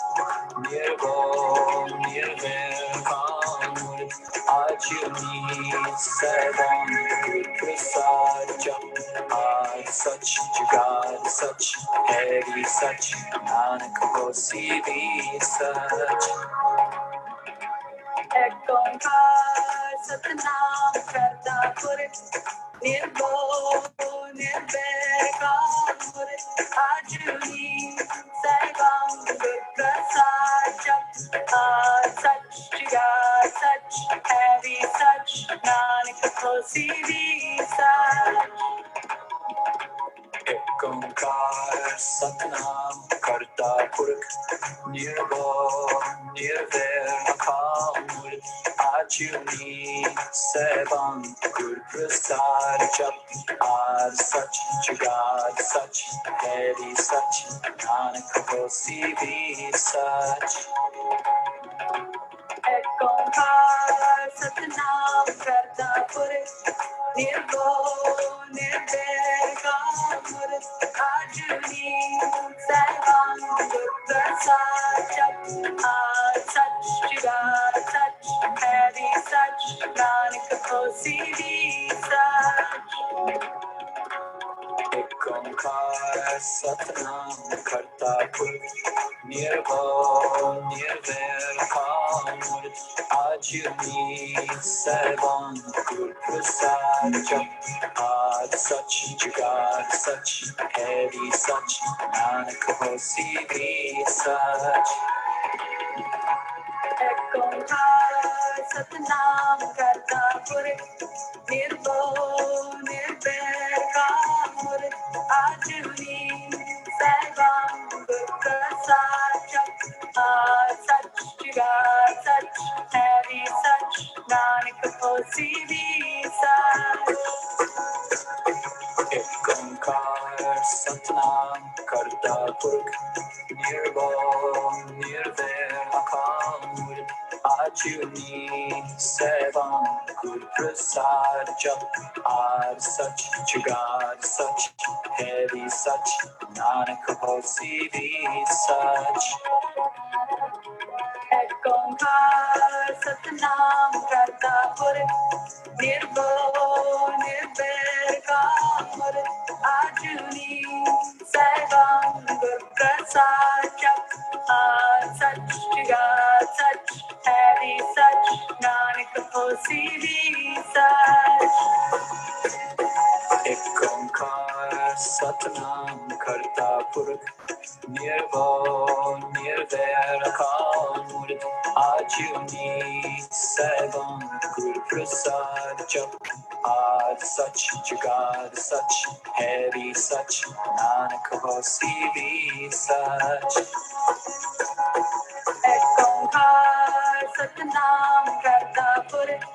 nirbhav nirvair akhara ajuni sevam gur prasad jap aad sach jugad sach hai sach nanak hosi bhi sach ek onkar satnam karta purkh nirbhav nirvair akhara ajuni sevam gur prasad jap aad sach jugad sach hai sach nanak hosi bhi sach ek onkar satnam karta purkh nirbhav nirvair akhara ajuni sevam gur prasad jap aad sach jugad sach hai sach nanak hosi bhi sach ek onkar satnam karta purkh nirbhav nirvair akhara ajuni sevam gur prasad jap aad sach jugad sach hai sach nanak hosi bhi sach ek onkar satnam karta purkh nirbhav nirvair akhara ajuni sevam gur prasad jap aad sach jugad sach hai sach nanak hosi bhi sach ek onkar satnam karta purkh nirbhav nirvair akhara ajuni sevam gur prasad jap aad sach jugad sach hai sach nanak hosi bhi sach ek onkar satnam karta purkh nirbhav nirvair akhara ajuni sevam gur prasad jap aad sach jugad sach hai sach nanak hosi bhi sach ek onkar satnam karta purkh nirbhav nirvair akhara ajuni sevam gur prasad jap aad sach jugad sach hai sach nanak hosi bhi sach ek onkar satnam karta purkh nirbhav nirvair akhara ajuni sevam gur prasad jap aad sach jugad sach hai sach nanak hosi bhi sach ek onkar satnam karta purkh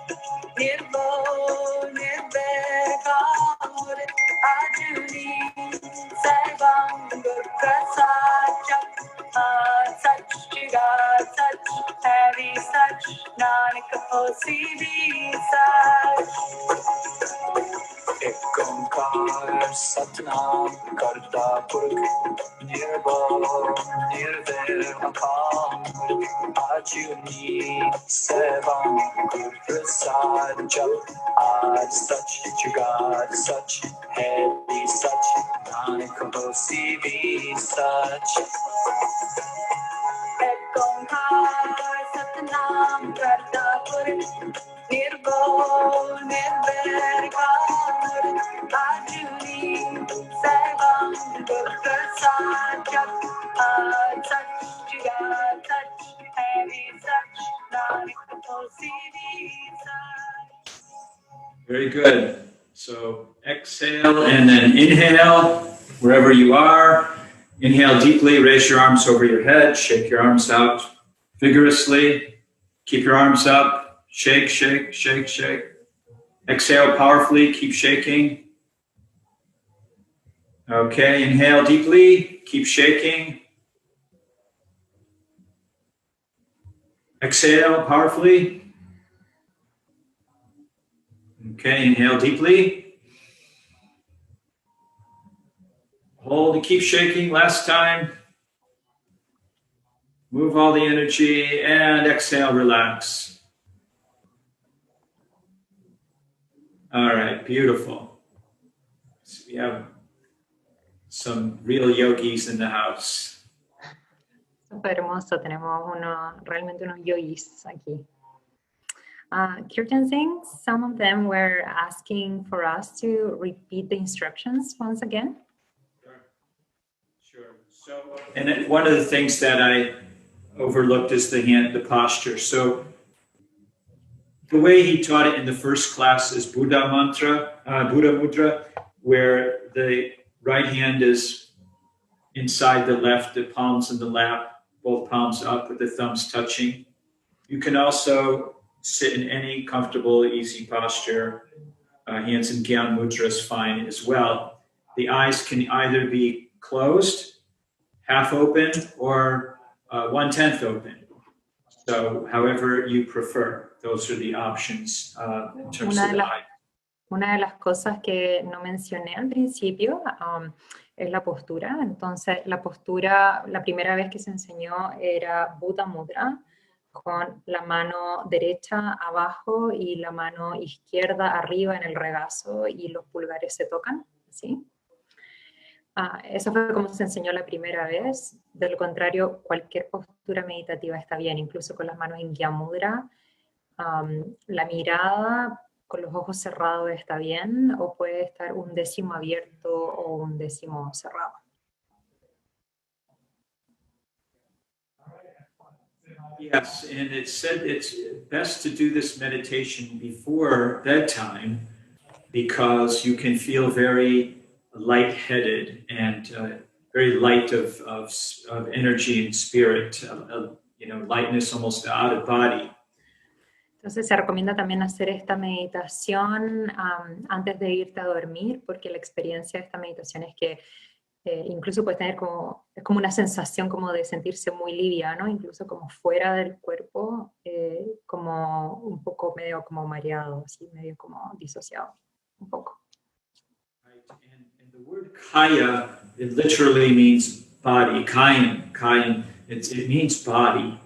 nirbhav nirvair akhara ajuni sevam gur prasad jap aad sach jugad sach hai sach nanak hosi bhi sach ek onkar satnam karta purkh nirbhav nirvair akhara ajuni sevam gur prasad jap aad sach jugad sach hai sach nanak hosi bhi sach ek onkar satnam karta purkh nirbhav nirvair akhara ajuni sevam gur prasad jap aad sach Very good. So exhale and then inhale wherever you are. Inhale deeply, raise your arms over your head, shake your arms out vigorously. Keep your arms up, shake, shake, shake, shake. Exhale powerfully, keep shaking. Okay, inhale deeply, keep shaking. Exhale powerfully. Okay, inhale deeply. Hold and keep shaking. Last time. Move all the energy and exhale, relax. All right, beautiful. So we have some real yogis in the house. Súper hermoso, tenemos realmente unos yogis aquí. Kirtan Singh, some of them were asking for us to repeat the instructions once again. Sure. So, and one of the things that I overlooked is the posture. So, the way he taught it in the first class is Buddha Mudra, where the right hand is inside the left, the palms in the lap, both palms up with the thumbs touching. You can also sit in any comfortable, easy posture. Hands in Gyan Mudra is fine as well. The eyes can either be closed, half open, or 1/10 open. So, however you prefer, those are the options in terms of the eye. Una de las cosas que no mencioné al principio es la postura. Entonces, la postura, la primera vez que se enseñó era Buddha Mudra, con la mano derecha abajo y la mano izquierda arriba en el regazo y los pulgares se tocan, ¿sí? Eso fue como se enseñó la primera vez. De lo contrario, cualquier postura meditativa está bien, incluso con las manos en Gyan Mudra. La mirada con los ojos cerrados está bien, o puede estar un décimo abierto o un décimo cerrado. Yes, and it said it's best to do this meditation before bedtime because you can feel very lightheaded and very light of energy and spirit, lightness almost out of body. Entonces se recomienda también hacer esta meditación antes de irte a dormir, porque la experiencia de esta meditación es que incluso puedes tener es como una sensación como de sentirse muy liviano, incluso como fuera del cuerpo, como un poco medio como mareado, así medio como disociado, un poco. And the word Kaaeeaa, it literally means body. Kaaeeaa, it means body.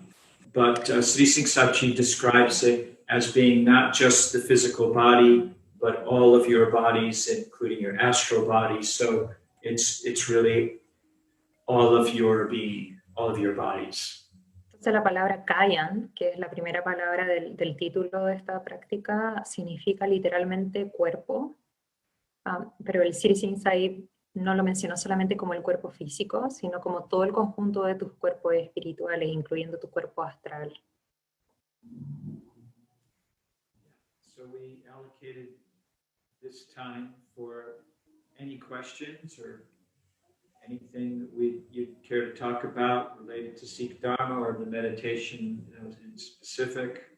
But Sri Singh Sabji describes it as being not just the physical body, but all of your bodies, including your astral bodies. So it's really all of your being, all of your bodies. Entonces la palabra Kaaeeaa, que es la primera palabra del título de esta práctica, significa literalmente cuerpo, pero el Sri Singh Sahib no lo mencionó solamente como el cuerpo físico, sino como todo el conjunto de tus cuerpos espirituales, incluyendo tu cuerpo astral. So we allocated this time for any questions or anything that you'd care to talk about related to Sikh Dharma or the meditation in specific.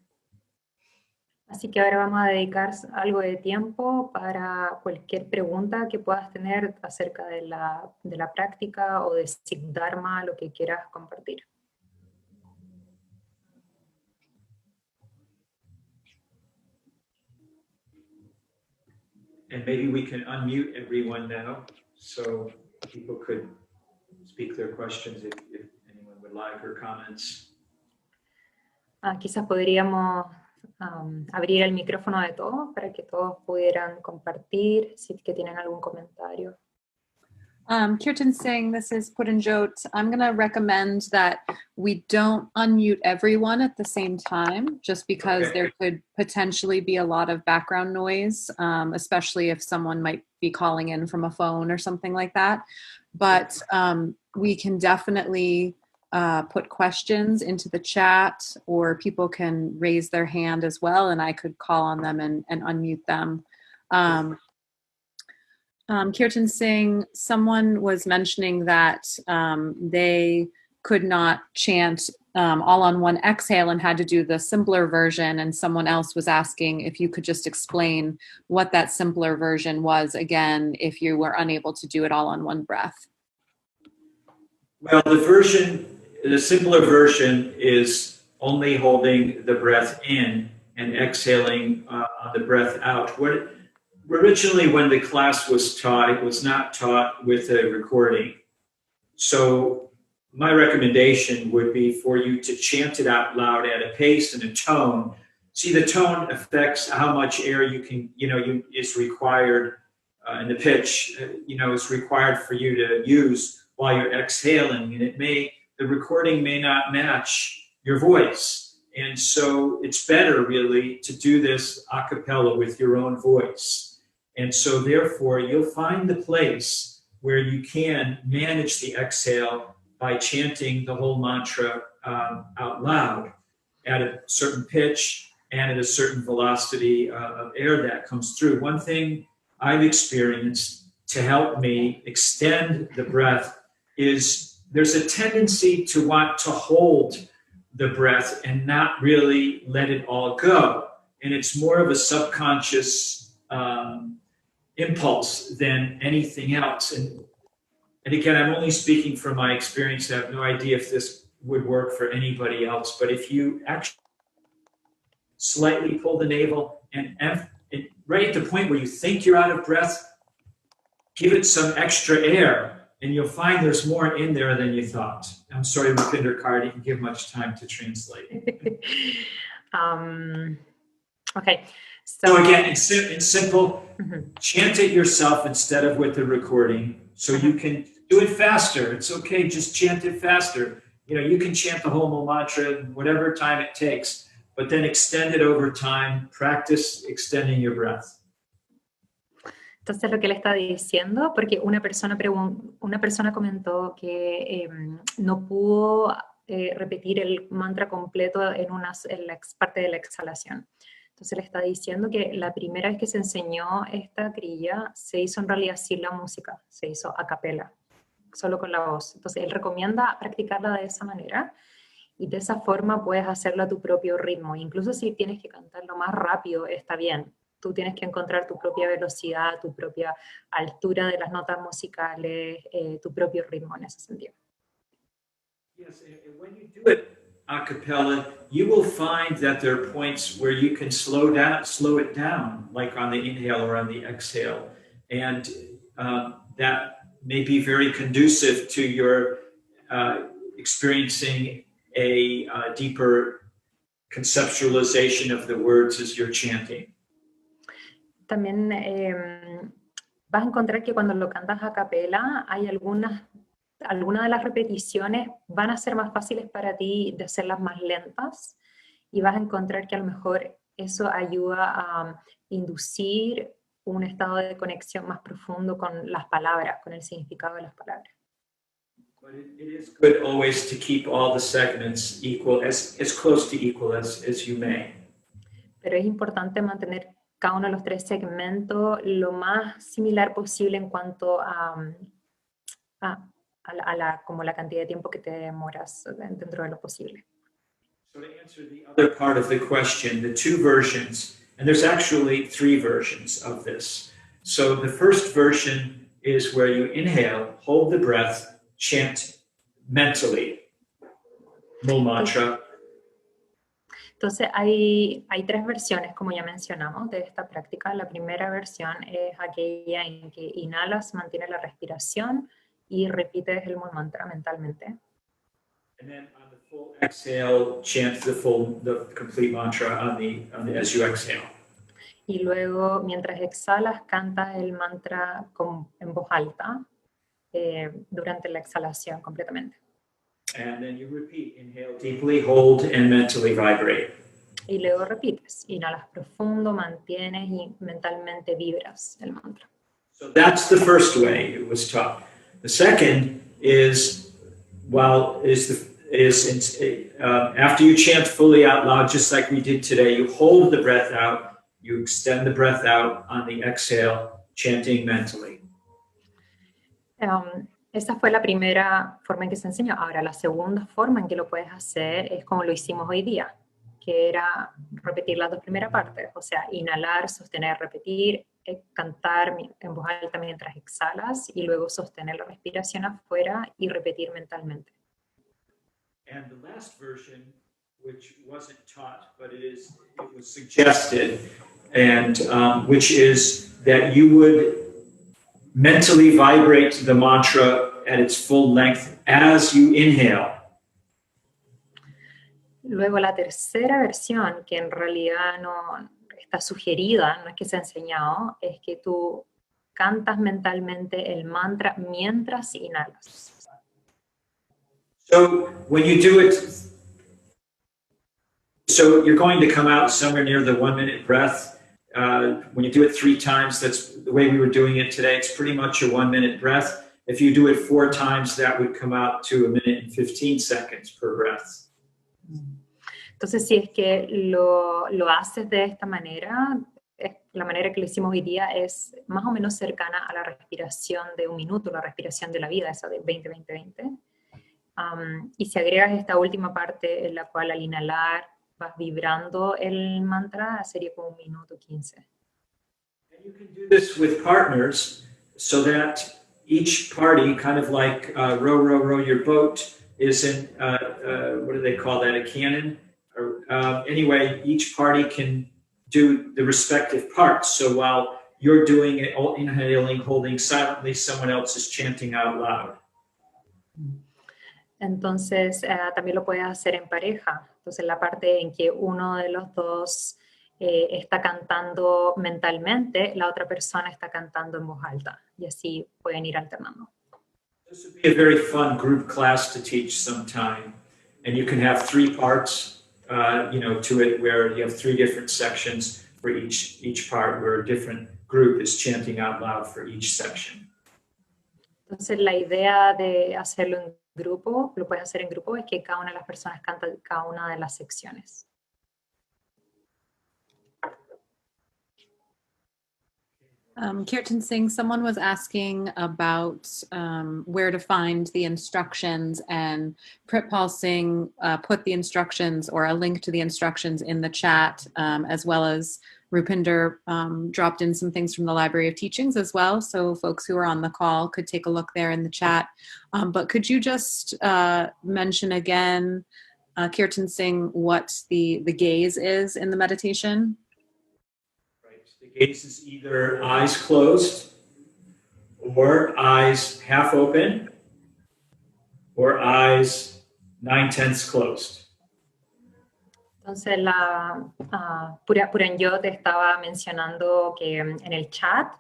Así que ahora vamos a dedicar algo de tiempo para cualquier pregunta que puedas tener acerca de la práctica o de Sikh Dharma, lo que quieras compartir. And maybe we can unmute everyone now so people could speak their questions if anyone would like or comments. Quizás podríamos abrir el micrófono de todos para que todos pudieran compartir si es que tienen algún comentario. Kirtan Singh, this is Puranjot. I'm going to recommend that we don't unmute everyone at the same time, just because there could potentially be a lot of background noise, especially if someone might be calling in from a phone or something like that. But we can definitely put questions into the chat, or people can raise their hand as well, and I could call on them and unmute them. Kirtan Singh, someone was mentioning that they could not chant all on one exhale and had to do the simpler version, and someone else was asking if you could just explain what that simpler version was again if you were unable to do it all on one breath. Well, the simpler version is only holding the breath in and exhaling on the breath out. Originally, when the class was taught, it was not taught with a recording. So my recommendation would be for you to chant it out loud at a pace and a tone. See, the tone affects how much air you can, is required, and the pitch, is required for you to use while you're exhaling. And the recording may not match your voice. And so it's better really to do this a cappella with your own voice. And so therefore you'll find the place where you can manage the exhale by chanting the whole mantra out loud at a certain pitch and at a certain velocity of air that comes through. One thing I've experienced to help me extend the breath is there's a tendency to want to hold the breath and not really let it all go. And it's more of a subconscious impulse than anything else. And again, I'm only speaking from my experience. I have no idea if this would work for anybody else, but if you actually slightly pull the navel and right at the point where you think you're out of breath, give it some extra air, and you'll find there's more in there than you thought. I'm sorry, Rupinder Kaur didn't give much time to translate. Okay. So again, in simple, chant it yourself instead of with the recording. So you can do it faster. It's okay, just chant it faster. You can chant the whole Mool Mantra in whatever time it takes, but then extend it over time. Practice extending your breath. Entonces lo que él está diciendo, porque una persona comentó que no pudo repetir el mantra completo en la parte de la exhalación. Entonces le está diciendo que la primera vez que se enseñó esta Kriya se hizo en realidad sin la música, se hizo a capela, solo con la voz. Entonces él recomienda practicarla de esa manera y de esa forma puedes hacerlo a tu propio ritmo. Incluso si tienes que cantarlo más rápido, está bien. Tú tienes que encontrar tu propia velocidad, tu propia altura de las notas musicales, tu propio ritmo en ese sentido. Yes, and when you do it a cappella, you will find that there are points where you can slow it down, like on the inhale or on the exhale. And that may be very conducive to your experiencing a deeper conceptualization of the words as you're chanting. También vas a encontrar que cuando lo cantas a capela hay algunas de las repeticiones van a ser más fáciles para ti de hacerlas más lentas y vas a encontrar que a lo mejor eso ayuda a inducir un estado de conexión más profundo con las palabras, con el significado de las palabras. But it is good always to keep all the segments equal, as close to equal as you may. Pero es importante mantener cada uno de los tres segmentos lo más similar posible en cuanto a como la cantidad de tiempo que te demoras dentro de lo posible. So to answer the other part of the question, the two versions, and there's actually three versions of this. So the first version is where you inhale, hold the breath, chant mentally, Mool Mantra. Entonces hay tres versiones, como ya mencionamos, de esta práctica. La primera versión es aquella en que inhalas, mantienes la respiración y repites el Mool Mantra mentalmente. And then on the full exhale, chant the complete mantra as you exhale. Y luego, mientras exhalas, cantas el mantra en voz alta durante la exhalación completamente. And then you repeat, inhale deeply, hold, and mentally vibrate. Y luego repites, inhalas profundo, mantienes y mentalmente vibras el mantra. So that's the first way it was taught. The second is after you chant fully out loud, just like we did today, you hold the breath out, You extend the breath out on the exhale, chanting mentally. Esa fue la primera forma en que se enseñó. Ahora, la segunda forma en que lo puedes hacer es como lo hicimos hoy día, que era repetir las dos primeras partes, o sea, inhalar, sostener, repetir, cantar en voz alta mientras exhalas y luego sostener la respiración afuera y repetir mentalmente. And the last version, which wasn't taught, but it was suggested, and which is that you would mentally vibrate the mantra at its full length as you inhale. Luego la tercera versión, que en realidad no está sugerida, no es que se ha enseñado, es que tú cantas mentalmente el mantra mientras inhalas. So when you do it, so you're going to come out somewhere near the 1 minute breath. When you do it 3 times, that's the way we were doing it today. It's pretty much a 1 minute breath. If you do it 4 times, that would come out to 1 minute and 15 seconds per breath. Entonces, si es que lo haces de esta manera, la manera que lo hicimos hoy día es más o menos cercana a la respiración de 1 minuto, la respiración de la vida, esa de 20-20-20. Y si agregas esta última parte en la cual al inhalar vas vibrando el mantra, sería como 1 minuto 15. And you can do this with partners so that each party, kind of like row, row, row your boat, is in, what do they call that, a cannon? Anyway, each party can do the respective parts. So while you're doing it, inhaling, holding silently, someone else is chanting out loud. Entonces, también lo puedes hacer en pareja. Entonces, la parte en que uno de los dos está cantando mentalmente, la otra persona está cantando en voz alta. Y así pueden ir alternando. This would be a very fun group class to teach sometime. And you can have 3 parts, to it, where you have 3 different sections for each part, where a different group is chanting out loud for each section. Entonces, la idea de hacerlo en grupo, lo puedes hacer en grupo, es que cada una de las personas canta cada una de las secciones. Kirtan Singh, someone was asking about where to find the instructions, and Pritpal Singh put the instructions or a link to the instructions in the chat, as well as Rupinder dropped in some things from the Library of Teachings as well, so folks who are on the call could take a look there in the chat. But could you just mention again, Kirtan Singh, what the gaze is in the meditation? The gaze is either eyes closed, or eyes half open, or eyes 9/10 closed. Entonces, Puran yo te estaba mencionando que en el chat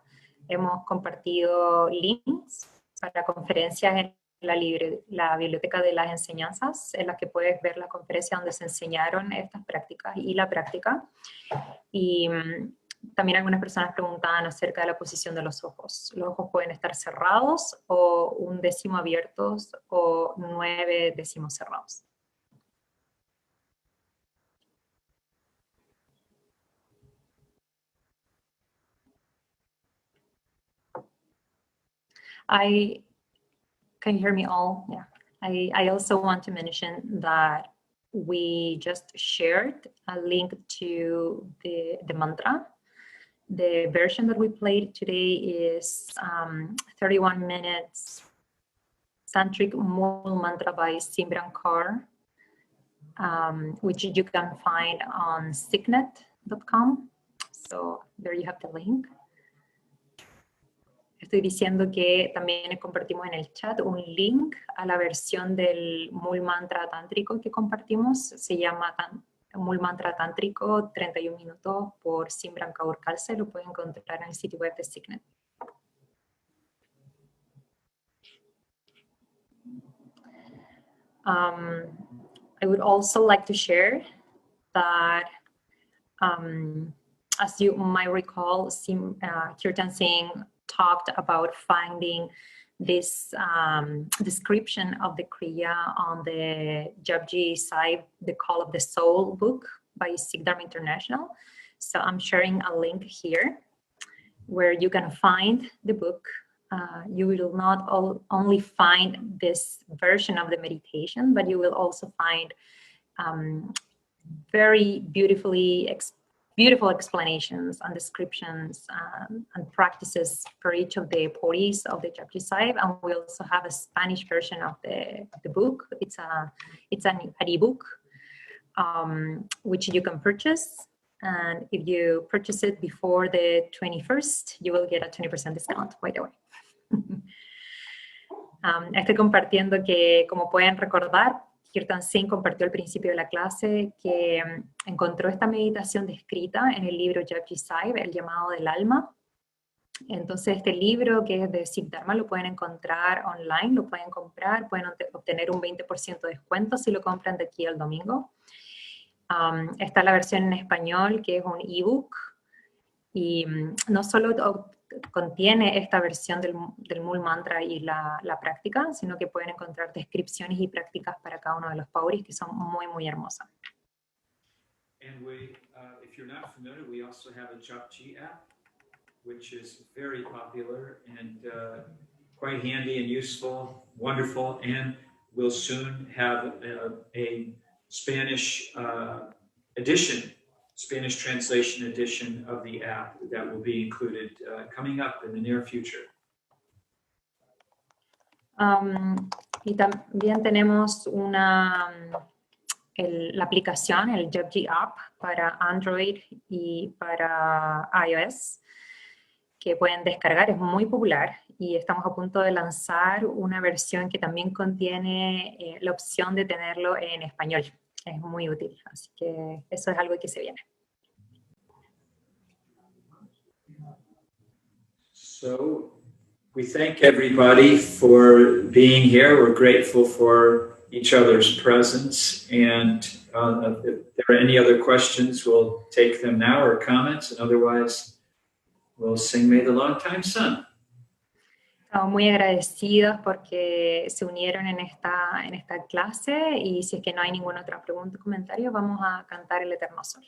hemos compartido links para conferencias en la Biblioteca de las Enseñanzas, en las que puedes ver la conferencia donde se enseñaron estas prácticas y la práctica. Y también algunas personas preguntaban acerca de la posición de los ojos. Los ojos pueden estar cerrados o 1 décimo abiertos o 9 décimos cerrados. Can you hear me all? Yeah. I also want to mention that we just shared a link to the mantra. The version that we played today is 31 minutes Tantric Mool Mantra by Singh and Kaur, which you can find on signet.com. So there you have the link. Estoy diciendo que también compartimos en el chat un link a la versión del Mool Mantra tántrico que compartimos. Se llama Mool Mantra tántrico 31 minutos por Singh and Kaur Khalsa. Lo pueden encontrar en el sitio web de Signet. I would also like to share that as you might recall, Kirtan Singh talked about finding this description of the Kriya on the Japji site, The Call of the Soul book by Sikh Dharma International. So I'm sharing a link here where you can find the book. You will not only find this version of the meditation, but you will also find very beautiful explanations and descriptions and practices for each of the poris of the Japji Sahib. And we also have a Spanish version of the book. It's an ebook, which you can purchase. And if you purchase it before the 21st, you will get a 20% discount, by the way. Estoy compartiendo que, como pueden recordar, Kirtan Singh compartió al principio de la clase que encontró esta meditación descrita en el libro Japji Sahib, El llamado del alma. Entonces, este libro, que es de Sikh Dharma, lo pueden encontrar online, lo pueden comprar, pueden obtener un 20% de descuento si lo compran de aquí al domingo. Está la versión en español, que es un ebook, y no solo contiene esta versión del Mool Mantra y la práctica, sino que pueden encontrar descripciones y prácticas para cada uno de los pauris que son muy, muy hermosas. And if you're not familiar, we also have a Japji app, which is very popular and quite handy and useful, wonderful, and we'll soon have a Spanish edition, Spanish translation edition of the app that will be included coming up in the near future. Y también tenemos la aplicación, el Japji app para Android y para iOS, que pueden descargar, es muy popular y estamos a punto de lanzar una versión que también contiene la opción de tenerlo en español. Es muy útil, así que eso es algo que se viene. So we thank everybody for being here. We're grateful for each other's presence, and if there are any other questions, we'll take them now, or comments, and otherwise we'll sing May the Long Time Sun. Estamos muy agradecidos porque se unieron en esta clase, y si es que no hay ninguna otra pregunta o comentario, vamos a cantar el Eterno Sol.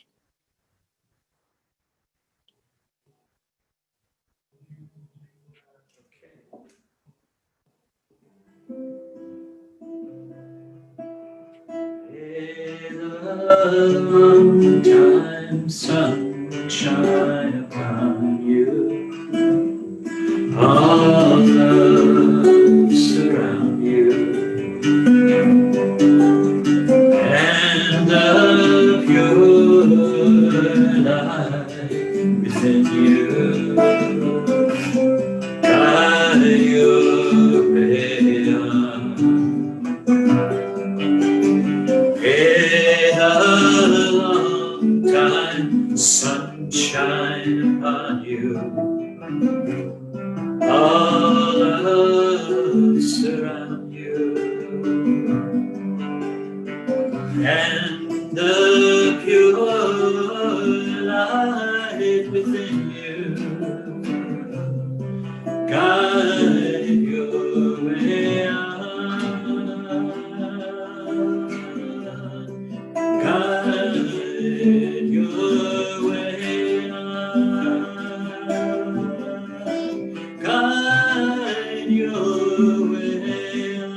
Long time sun shine upon you. All love surround you, and the pure light within you guide your way on. May the long time sunshine upon you. All love surround you, and the pure light within you guide your way on, guide your way on. Guide your way on,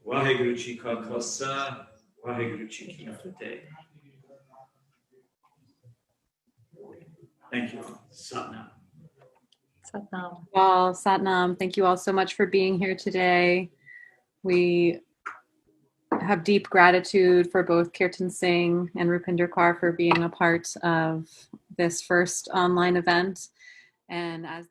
Waheguru Ji Ka Khalsa, Waheguru Ji Ki Fateh. Thank you all. Satnam. Satnam. Well, Satnam, thank you all so much for being here today. We have deep gratitude for both Kirtan Singh and Rupinder Kaur for being a part of this first online event. And as